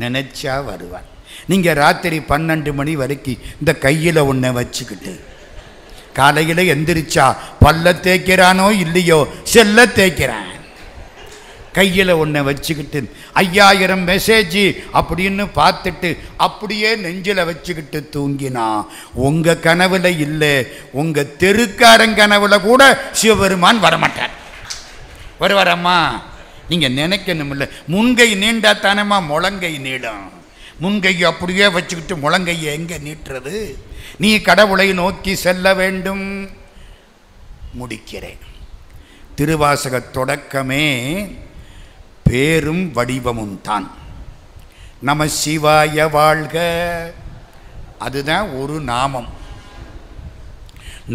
நினைச்சா வருவார். நீங்கள் ராத்திரி 12 மணி வரைக்கும் இந்த கையில் ஒன்றை வச்சுக்கிட்டு காலையில் எந்திரிச்சா பல்ல தேய்க்கிறானோ இல்லையோ செல்ல தேய்க்கிறான். கையில் ஒன்றை வச்சுக்கிட்டு 5000 மெசேஜ் அப்படின்னு பார்த்துட்டு அப்படியே நெஞ்சில் வச்சுக்கிட்டு தூங்கினா உங்கள் கனவுல இல்லை, உங்கள் தெருக்காரன் கனவுல கூட சிவபெருமான் வரமாட்டார். வருவாரம்மா? நீங்கள் நினைக்கணும் இல்லை. முன்கை நீண்டா தானேம்மா முழங்கை நீடும். முன்கையை அப்படியே வச்சுக்கிட்டு முழங்கையை எங்கே நீட்டுறது? நீ கடவுளை நோக்கி செல்ல வேண்டும். முடிக்கிறேன். திருவாசக தொடக்கமே பேரும் வடிவமும் தான். நம சிவாய வாழ்க, அதுதான் ஒரு நாமம்.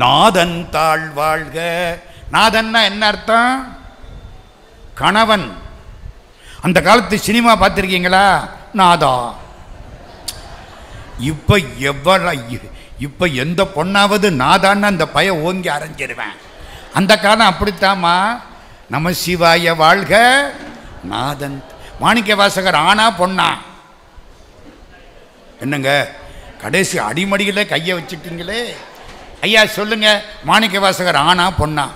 நாதன் தாழ் வாழ்க. நாதன்னா என்ன அர்த்தம்? கணவன். அந்த காலத்து சினிமா பார்த்துருக்கீங்களா? நாதா. இப்போ எந்த பொண்ணாவது நாதான்னு அந்த பய ஓங்கி அரைஞ்சிருவேன். அந்த காலம் அப்படித்தாமா. நம சிவாய வாழ்க. நாதன். மாணிக்க வாசகர் ஆனா பொண்ணா? என்னங்க கடைசி அடிமடியில் கையை வச்சுட்டீங்களே ஐயா, சொல்லுங்க, மாணிக்க வாசகர் ஆனா பொண்ணா?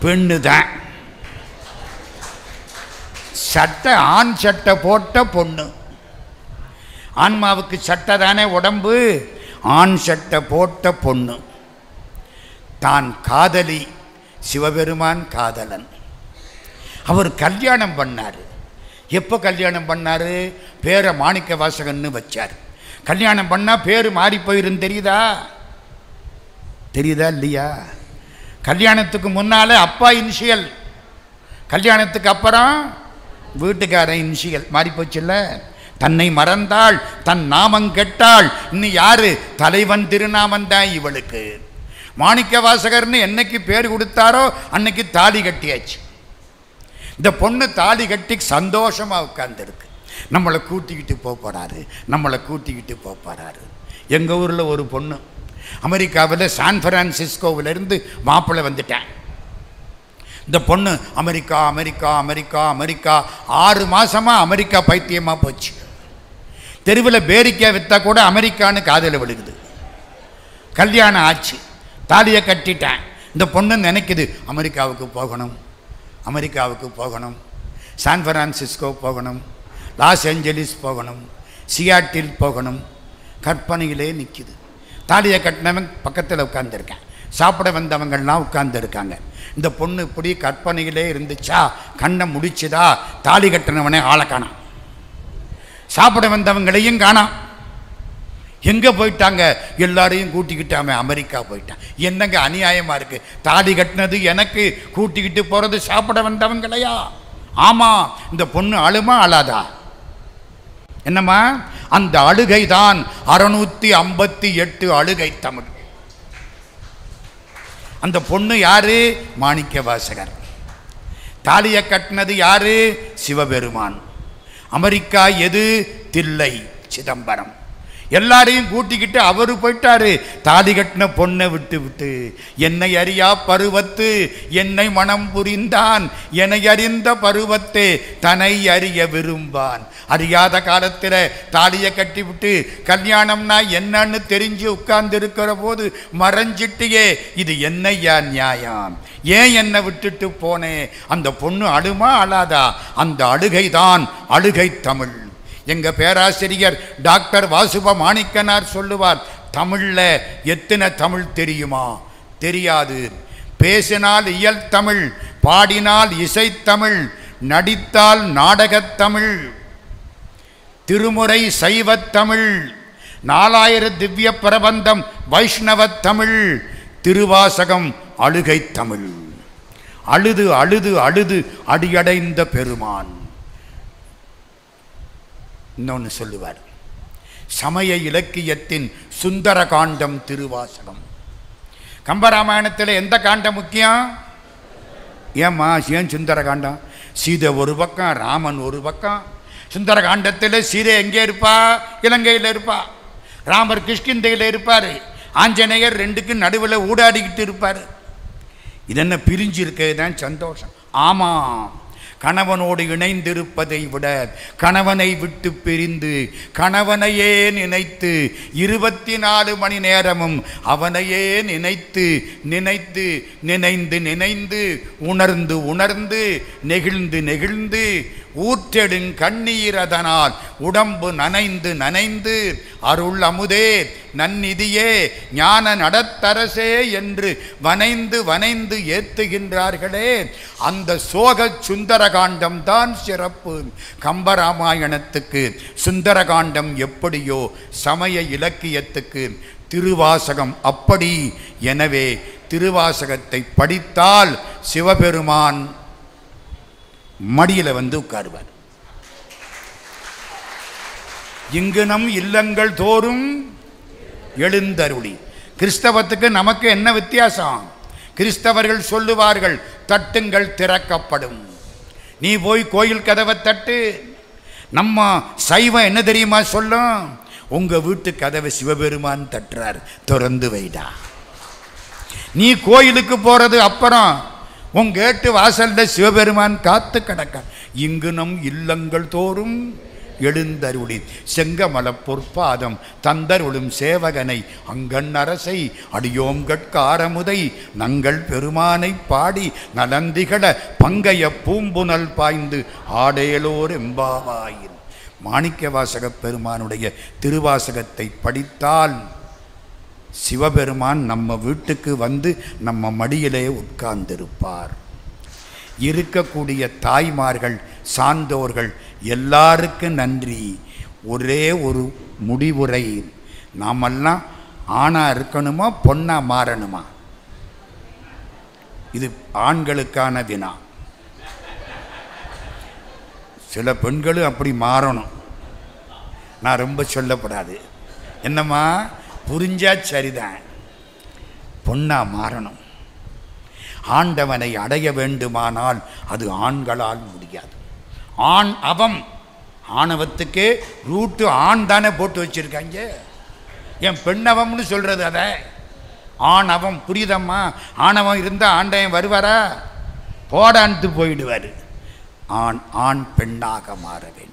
பெண்ணுதான். சட்டை ஆண் சட்டை போட்ட பொண்ணு. ஆன்மாவுக்கு சட்டை தானே உடம்பு. ஆண் சட்டை போட்ட பொண்ணு தான் காதலி. சிவபெருமான் காதலன். அவர் கல்யாணம் பண்ணார். எப்போ கல்யாணம் பண்ணார்? பேரை மாணிக்க வாசகன்னு வச்சார். கல்யாணம் பண்ணால் பேர் மாறி போயிரும். தெரியுதா இல்லையா? கல்யாணத்துக்கு முன்னால் அப்பா இனிஷியல், கல்யாணத்துக்கு அப்புறம் வீட்டுக்காரன் இனிஷியல் மாறி போச்சுல்ல. தன்னை மறந்தாள், தன் நாமம் கெட்டாள். இன்னும் யாரு? தலைவன் திருநாமம் தான் இவளுக்கு. மாணிக்க வாசகர்னு என்னைக்கு பேர் கொடுத்தாரோ அன்னைக்கு தாலி கட்டியாச்சு. இந்த பொண்ணு தாலி கட்டி சந்தோஷமாக உட்கார்ந்துருக்கு. நம்மளை கூட்டிக்கிட்டு போகிறாரு. எங்கள் ஊரில் ஒரு பொண்ணு அமெரிக்காவில் சான் பிரான்சிஸ்கோவிலேருந்து மாப்பிள்ளை வந்துட்டேன். இந்த பொண்ணு அமெரிக்கா 6 மாதமாக அமெரிக்கா பைத்தியமாக போச்சு. தெருவில் பேரிக்கா விற்றா கூட அமெரிக்கான்னு காதில் விழுகுது. கல்யாணம் ஆச்சு, தாலியை கட்டிட்டேன். இந்த பொண்ணு நினைக்குது அமெரிக்காவுக்கு போகணும், சான் பிரான்சிஸ்கோ போகணும், லாஸ் ஏஞ்சலிஸ் போகணும், சியாட்டில் போகணும். கற்பனையிலே நிற்கிது. தாலியை கட்டினவன் பக்கத்தில் உட்கார்ந்துருக்கேன். சாப்பிட வந்தவங்கள்லாம் உட்கார்ந்துருக்காங்க. இந்த பொண்ணு இப்படி கற்பனையிலே இருந்துச்சா, கண்ணை முடிச்சுதா, தாலி கட்டினவனே ஆளை காணாம், சாப்பிட வந்தவங்களையும் காணாம். எங்கே போயிட்டாங்க? எல்லாரையும் கூட்டிக்கிட்டாம அமெரிக்கா போயிட்டான். என்னங்க அநியாயமாக இருக்குது? தாலி கட்டினது எனக்கு, கூட்டிக்கிட்டு போகிறது சாப்பிட வந்தவங்களையா? ஆமாம். இந்த பொண்ணு அழுமா அழாதா? என்னம்மா? அந்த அழுகை தான் 658 அழுகை தமிழ். அந்த பொண்ணு யாரு? மாணிக்க வாசகர். தாலியை கட்டினது யாரு? சிவபெருமான். அமெரிக்கா எது? தில்லை சிதம்பரம். எல்லாரையும் கூட்டிக்கிட்டு அவரு போயிட்டாரு. தாலி கட்டின பொண்ணை விட்டு விட்டு என்னை அறியா பருவத்து என்னை மனம் புரிந்தான், என்னை அறிந்த பருவத்தே தன்னை அறிய விரும்பான். அறியாத காலத்தில் தாலியை கட்டி விட்டு கல்யாணம்னா என்னன்னு தெரிஞ்சு உட்கார்ந்து இருக்கிற போது மறைஞ்சிட்டியே, இது என்னையா நியாயம்? ஏன் என்னை விட்டுட்டு போனேன்? அந்த பொண்ணு அழுமா அழாதா? அந்த அழுகைதான் அழுகை தமிழ். எங்க பேராசிரியர் டாக்டர் வாசுப மாணிக்கனார் சொல்லுவார், தமிழ்ல எத்தனை தமிழ் தெரியுமா? தெரியாது. பேசினால் இயல் தமிழ், பாடினால் இசைத்தமிழ், நடித்தால் நாடகத்தமிழ், திருமுறை சைவத்தமிழ், 4000 திவ்ய பிரபந்தம் வைஷ்ணவ தமிழ், திருவாசகம் அழுகை தமிழ். அழுது அழுது அழுது அடியடைந்த பெருமான். இன்னொன்று சொல்லுவார், சமய இலக்கியத்தின் சுந்தர காண்டம் திருவாசகம். கம்பராமாயணத்தில் எந்த காண்டம் முக்கியம்? ஏம்மா ஏன் சுந்தர காண்டம்? சீதை ஒரு பக்கம், ராமன் ஒரு பக்கம். சுந்தர காண்டத்தில் சீதை எங்கே இருப்பா? இலங்கையில் இருப்பா. ராமர் கிஷ்கிந்தையில் இருப்பார். ஆஞ்சநேயர் ரெண்டுக்கும் நடுவில் ஊடாடிக்கிட்டு இருப்பார். இதென்ன பிரிஞ்சு இருக்கிறது தான் சந்தோஷம். ஆமாம், கணவனோடு இணைந்திருப்பதை விட கணவனை விட்டு பிரிந்து கணவனையே நினைத்து 24 மணி நேரமும் அவனையே நினைத்து நினைத்து நினைந்து நினைந்து உணர்ந்து உணர்ந்து நெகிழ்ந்து நெகிழ்ந்து ஊற்றெடுங் கண்ணீர் அதனால் உடம்பு நனைந்து நனைந்து அருள் அமுதே நன்னிதியே ஞான நடத்தரசே என்று வனைந்து வனைந்து ஏத்துகின்றார்களே, அந்த சோக சுந்தரகாண்டம் தான் சிறப்பு. கம்பராமாயணத்துக்கு சுந்தரகாண்டம் எப்படியோ சமய இலக்கியத்துக்கு திருவாசகம் அப்படி. எனவே திருவாசகத்தை படித்தால் சிவபெருமான் மடியில் வந்து உட்காருவார். இங்கு நம் இல்லங்கள் தோறும் எழுந்தருளி. கிறிஸ்தவத்துக்கு நமக்கு என்ன வித்தியாசம்? கிறிஸ்தவர்கள் சொல்லுவார்கள், தட்டுங்கள் திறக்கப்படும். நீ போய் கோயில் கதவை தட்டு. நம்ம சைவம் என்ன தெரியுமா சொல்லும்? உங்க வீட்டு கதவை சிவபெருமான் தட்டுறார், திறந்து வைடா. நீ கோயிலுக்கு போறது அப்புறம், உன் கேட்டு வாசல்ல சிவபெருமான் காத்து கிடக்க. இங்கு நம் இல்லங்கள் தோறும் எழுந்தருளி செங்கமல பொற்பாதம் தந்தருளும் சேவகனை அங்கண் அரசை அடியோம் கட்காரமுதை நங்கள் பெருமானை பாடி நலந்திகள பங்கைய பூம்புனல் பாய்ந்து ஆடேலோர் எம்பாவாயின். மாணிக்கவாசக பெருமானுடைய திருவாசகத்தை படித்தால் சிவபெருமான் நம்ம வீட்டுக்கு வந்து நம்ம மடியிலே உட்கார்ந்திருப்பார். இருக்கக்கூடிய தாய்மார்கள், சான்றோர்கள் எல்லாருக்கும் நன்றி. ஒரே ஒரு முடிவுரை, நாமெல்லாம் ஆணா இருக்கணுமா பொண்ணா மாறணுமா? இது ஆண்களுக்கான வினா. சில பெண்களும் அப்படி மாறணும். நான் ரொம்ப சொல்லப்படாது. என்னம்மா புரிஞ்சா சரிதான், பொண்ணா மாறணும். ஆண்டவனை அடைய வேண்டுமானால் அது ஆண்களால் முடியாது. ஆண் அவம், ஆணவத்துக்கு ரூட்டு ஆண் தானே போட்டு வச்சிருக்காங்க. என் பெண்ணவம்னு சொல்றது அத ஆணவம். புரியுதம்மா? ஆணவம் இருந்தால் ஆண்டையன் வருவாரா? போடான்ட்டு போயிடுவார். ஆண் ஆண் பெண்ணாக மாற வேண்டும்.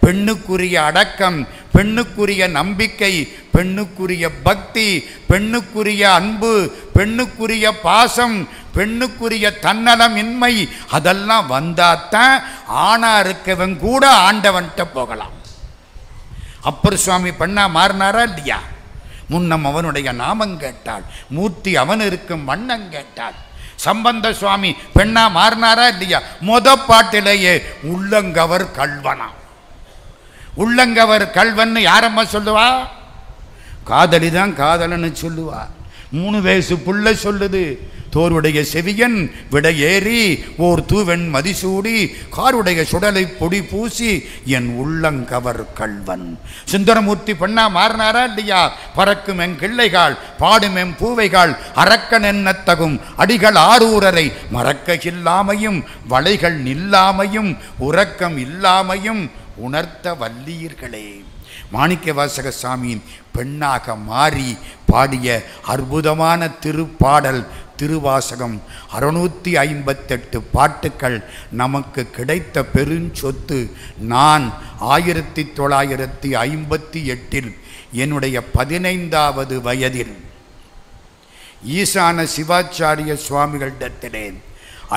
பெண்ணுக்குரிய அடக்கம், பெண்ணுக்குரிய நம்பிக்கை, பெண்ணுக்குரிய பக்தி, பெண்ணுக்குரிய அன்பு, பெண்ணுக்குரிய பாசம், பெண்ணுக்குரிய தன்னலமின்மை, அதெல்லாம் வந்தாத்தான் ஆணா இருக்கவன் கூட ஆண்டவன்கிட்ட போகலாம். அப்பர் சுவாமி பெண்ணா மாறினாரா இல்லையா? முன்னம் அவனுடைய நாமம் கேட்டாள், மூர்த்தி அவன் இருக்கும் வண்ணம் கேட்டாள். சம்பந்த சுவாமி பெண்ணா மாறினாரா இல்லையா? மொத பாட்டிலேயே உள்ளங்கவர் கல்வனா. உள்ளங்கவர் கல்வன்னு யாரம்மா சொல்லுவா? காதலிதான் காதலன்னு சொல்லுவா. 3 வயசு புள்ள சொல்லுது, தோருடைய செவியன் விடையேறி ஓர் தூவெண் மதிசூடி காருடைய சுடலை பொடி பூசி என் உள்ளங்கவர் கல்வன். சுந்தரமூர்த்தி பெண்ணா மாறினாரா இல்லையா? பறக்கும் என் கிள்ளைகள் பாடும் என் பூவைகள் அரக்கன் என்னத்தகும் அடிகள் ஆரூரரை மறக்க இல்லாமையும் வளைகள் நில்லாமையும் உறக்கம் இல்லாமையும் உணர்த்த வல்லீர்களே. மாணிக்கவாசக சாமியின் பெண்ணாக மாறி பாடிய அற்புதமான திருப்பாடல் திருவாசகம். 658 பாட்டுக்கள் நமக்கு கிடைத்த பெருஞ்சொத்து. நான் 1958 என்னுடைய 15வது வயதில் ஈசான சிவாச்சாரிய சுவாமிகளிடத்திலே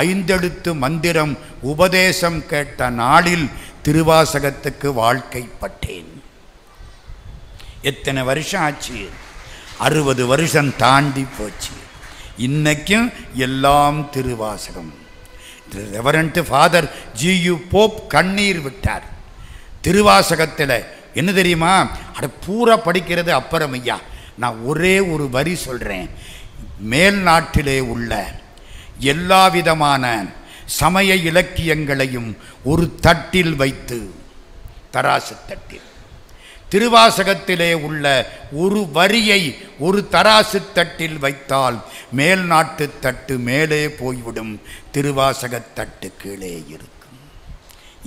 5 எழுத்து மந்திரம் உபதேசம் கேட்ட நாளில் திருவாசகத்துக்கு வாழ்க்கைப்பட்டேன். எத்தனை வருஷம் ஆச்சு? 60 வருஷம் தாண்டி போச்சு. இன்னைக்கும் எல்லாம் திருவாசகம். ரெவரண்ட் ஃபாதர் ஜியு போப் கண்ணீர் விட்டார் திருவாசகத்தில். என்ன தெரியுமா? அட பூரா படிக்கிறது அப்புறம் ஐயா, நான் ஒரே ஒரு வரி சொல்கிறேன். மேல் நாட்டிலே உள்ள எல்லா விதமான சமய இலக்கியங்களையும் ஒரு தட்டில் வைத்து, தராசு தட்டில், திருவாசகத்திலே உள்ள ஒரு வரியை ஒரு தராசு தட்டில் வைத்தால் மேல் நாட்டு தட்டு மேலே போய்விடும், திருவாசகத் தட்டு கீழே இருக்கும்.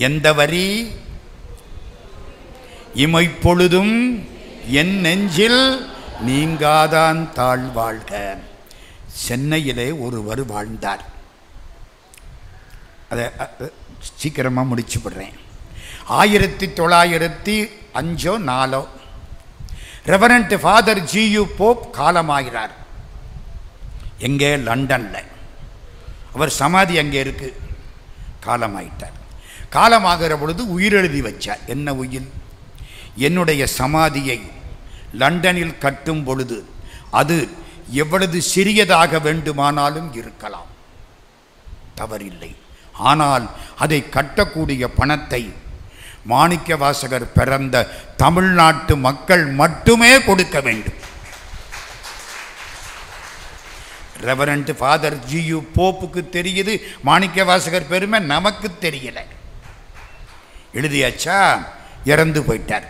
எந்த வரி? இமைப்பொழுதும் என் நெஞ்சில் நீங்காதான் தாழ்வாழ்க. சென்னையிலே ஒருவர் வாழ்ந்தார். அதை சீக்கிரமாக முடிச்சு விடுறேன். 1905-4 ரெவரண்ட் ஃபாதர் ஜியு போப் காலமாகிறார். எங்கே? லண்டனில். அவர் சமாதி அங்கே இருக்கு. காலமாயிட்டார். காலமாகிற பொழுது உயிரெழுதி வச்சார். என்ன உயிர்? என்னுடைய சமாதியை லண்டனில் கட்டும் பொழுது அது எவ்வளவு சிறியதாக வேண்டுமானாலும் இருக்கலாம், தவறில்லை. ஆனால் அதை கட்டக்கூடிய பணத்தை மாணிக்கவாசகர் பிறந்த தமிழ்நாட்டு மக்கள் மட்டுமே கொடுக்க வேண்டும். ரெவரண்ட் ஃபாதர் ஜியு போப்புக்கு தெரியுது மாணிக்கவாசகர் பெருமை, நமக்கு தெரியல. எழுதியாச்சா? இறந்து போயிட்டார்.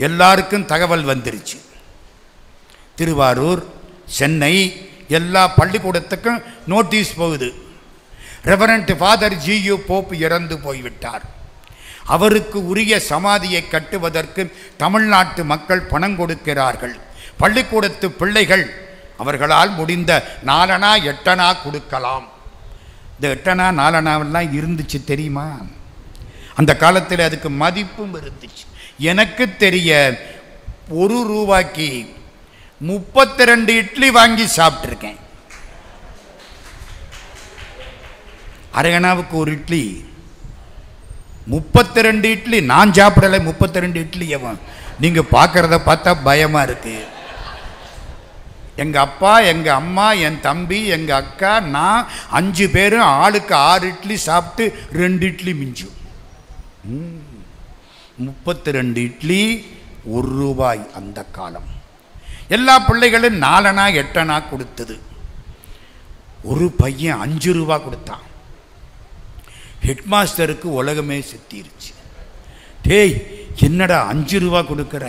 எல்லாருக்கும் தகவல் வந்துருச்சு. திருவாரூர், சென்னை எல்லா பள்ளிக்கூடத்துக்கும் நோட்டீஸ் போகுது. ரெவரண்ட் ஃபாதர் ஜியு போப் இறந்து போய்விட்டார். அவருக்கு உரிய சமாதியை கட்டுவதற்கு தமிழ்நாட்டு மக்கள் பணம் கொடுக்கிறார்கள். பள்ளிக்கூடத்து பிள்ளைகள் அவர்களால் முடிந்த 4 அணா 8 அணா கொடுக்கலாம். இந்த 8 அணா 4 அணாவெல்லாம் இருந்துச்சு தெரியுமா? அந்த காலத்தில் அதுக்கு மதிப்பும் இருந்துச்சு. எனக்கு தெரிய 1 ரூபாய்க்கு 32 இட்லி வாங்கி சாப்பிட்ருக்கேன். அரை அணாவுக்கு ஒரு இட்லி, 32 இட்லி. நான் சாப்பிடலை 32 இட்லி. நீங்கள் பார்க்குறத பார்த்தா பயமாக இருக்கு. எங்கள் அப்பா, எங்கள் அம்மா, என் தம்பி, எங்கள் அக்கா, நான் 5 பேரும் ஆளுக்கு 6 இட்லி சாப்பிட்டு 2 இட்லி மிஞ்சும். 32 இட்லி 1 ரூபாய் அந்த காலம். எல்லா பிள்ளைகளும் 4 அணா 8 அணா கொடுத்தது. ஒரு பையன் 5 ரூபா கொடுத்தான். ஹெட்மாஸ்டருக்கு உலகமே சுத்திருச்சு. டேய், என்னடா 5 ரூபா கொடுக்குற?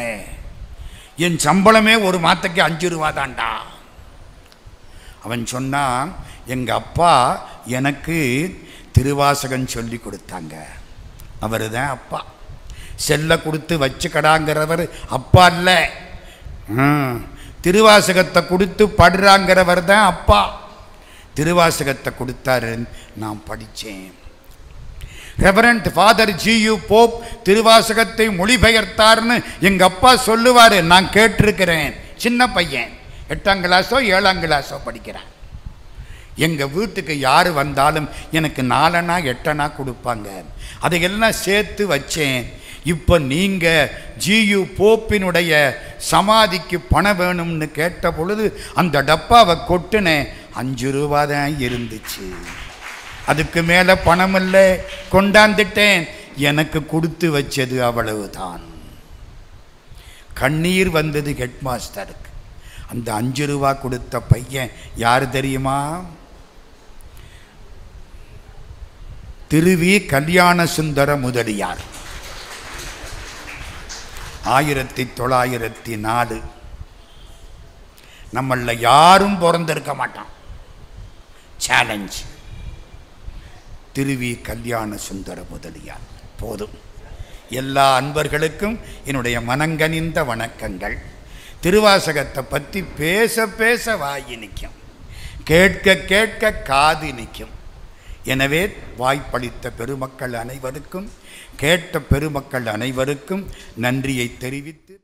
என் சம்பளமே ஒரு மாதத்துக்கு 5 ரூபா தான்டா. அவன் சொன்னான், எங்கள் அப்பா எனக்கு திருவாசகம் சொல்லி கொடுத்தாங்க. அவர் தான் அப்பா. செல்ல கொடுத்து வச்சுக்கடாங்கிறவர் அப்பா இல்லை. திருவாசகத்தை கொடுத்து படுறாங்கிறவர் தான் அப்பா. திருவாசகத்தை கொடுத்தாரு, நான் படித்தேன். ரெவரண்ட் ஃபாதர் ஜியு போப் திருவாசகத்தை மொழிபெயர்த்தார்னு எங்கள் அப்பா சொல்லுவார். நான் கேட்டிருக்கிறேன். சின்ன பையன், 8ஆம் கிளாஸோ 7ஆம் கிளாஸோ படிக்கிறேன். எங்கள் வீட்டுக்கு யார் வந்தாலும் எனக்கு 4 அணா 8 அணா கொடுப்பாங்க. அதையெல்லாம் சேர்த்து வச்சேன். இப்போ நீங்கள் ஜியு போப்பினுடைய சமாதிக்கு பணம் வேணும்னு கேட்ட பொழுது அந்த டப்பாவை கொட்டுனேன். 5 ரூபா தான் இருந்துச்சு. அதுக்கு மேலே பணம் இல்லை, கொண்டாந்துட்டேன். எனக்கு கொடுத்து வச்சது அவ்வளவுதான். கண்ணீர் வந்தது ஹெட்மாஸ்டருக்கு. அந்த 5 ரூபா கொடுத்த பையன் யார் தெரியுமா? திருவி கல்யாண சுந்தர முதலியார். 1904. நம்மள யாரும் பிறந்திருக்க மாட்டான். சேலஞ்ச். திருவி கல்யாண சுந்தர முதலியார். போதும், எல்லா அன்பர்களுக்கும் என்னுடைய மனங்கனிந்த வணக்கங்கள். திருவாசகத்தை பற்றி பேச பேச வாய் நிற்கும், கேட்க கேட்க காது நிற்கும். எனவே வாய்ப்பளித்த பெருமக்கள் அனைவருக்கும், கேட்ட பெருமக்கள் அனைவருக்கும் நன்றியை தெரிவித்து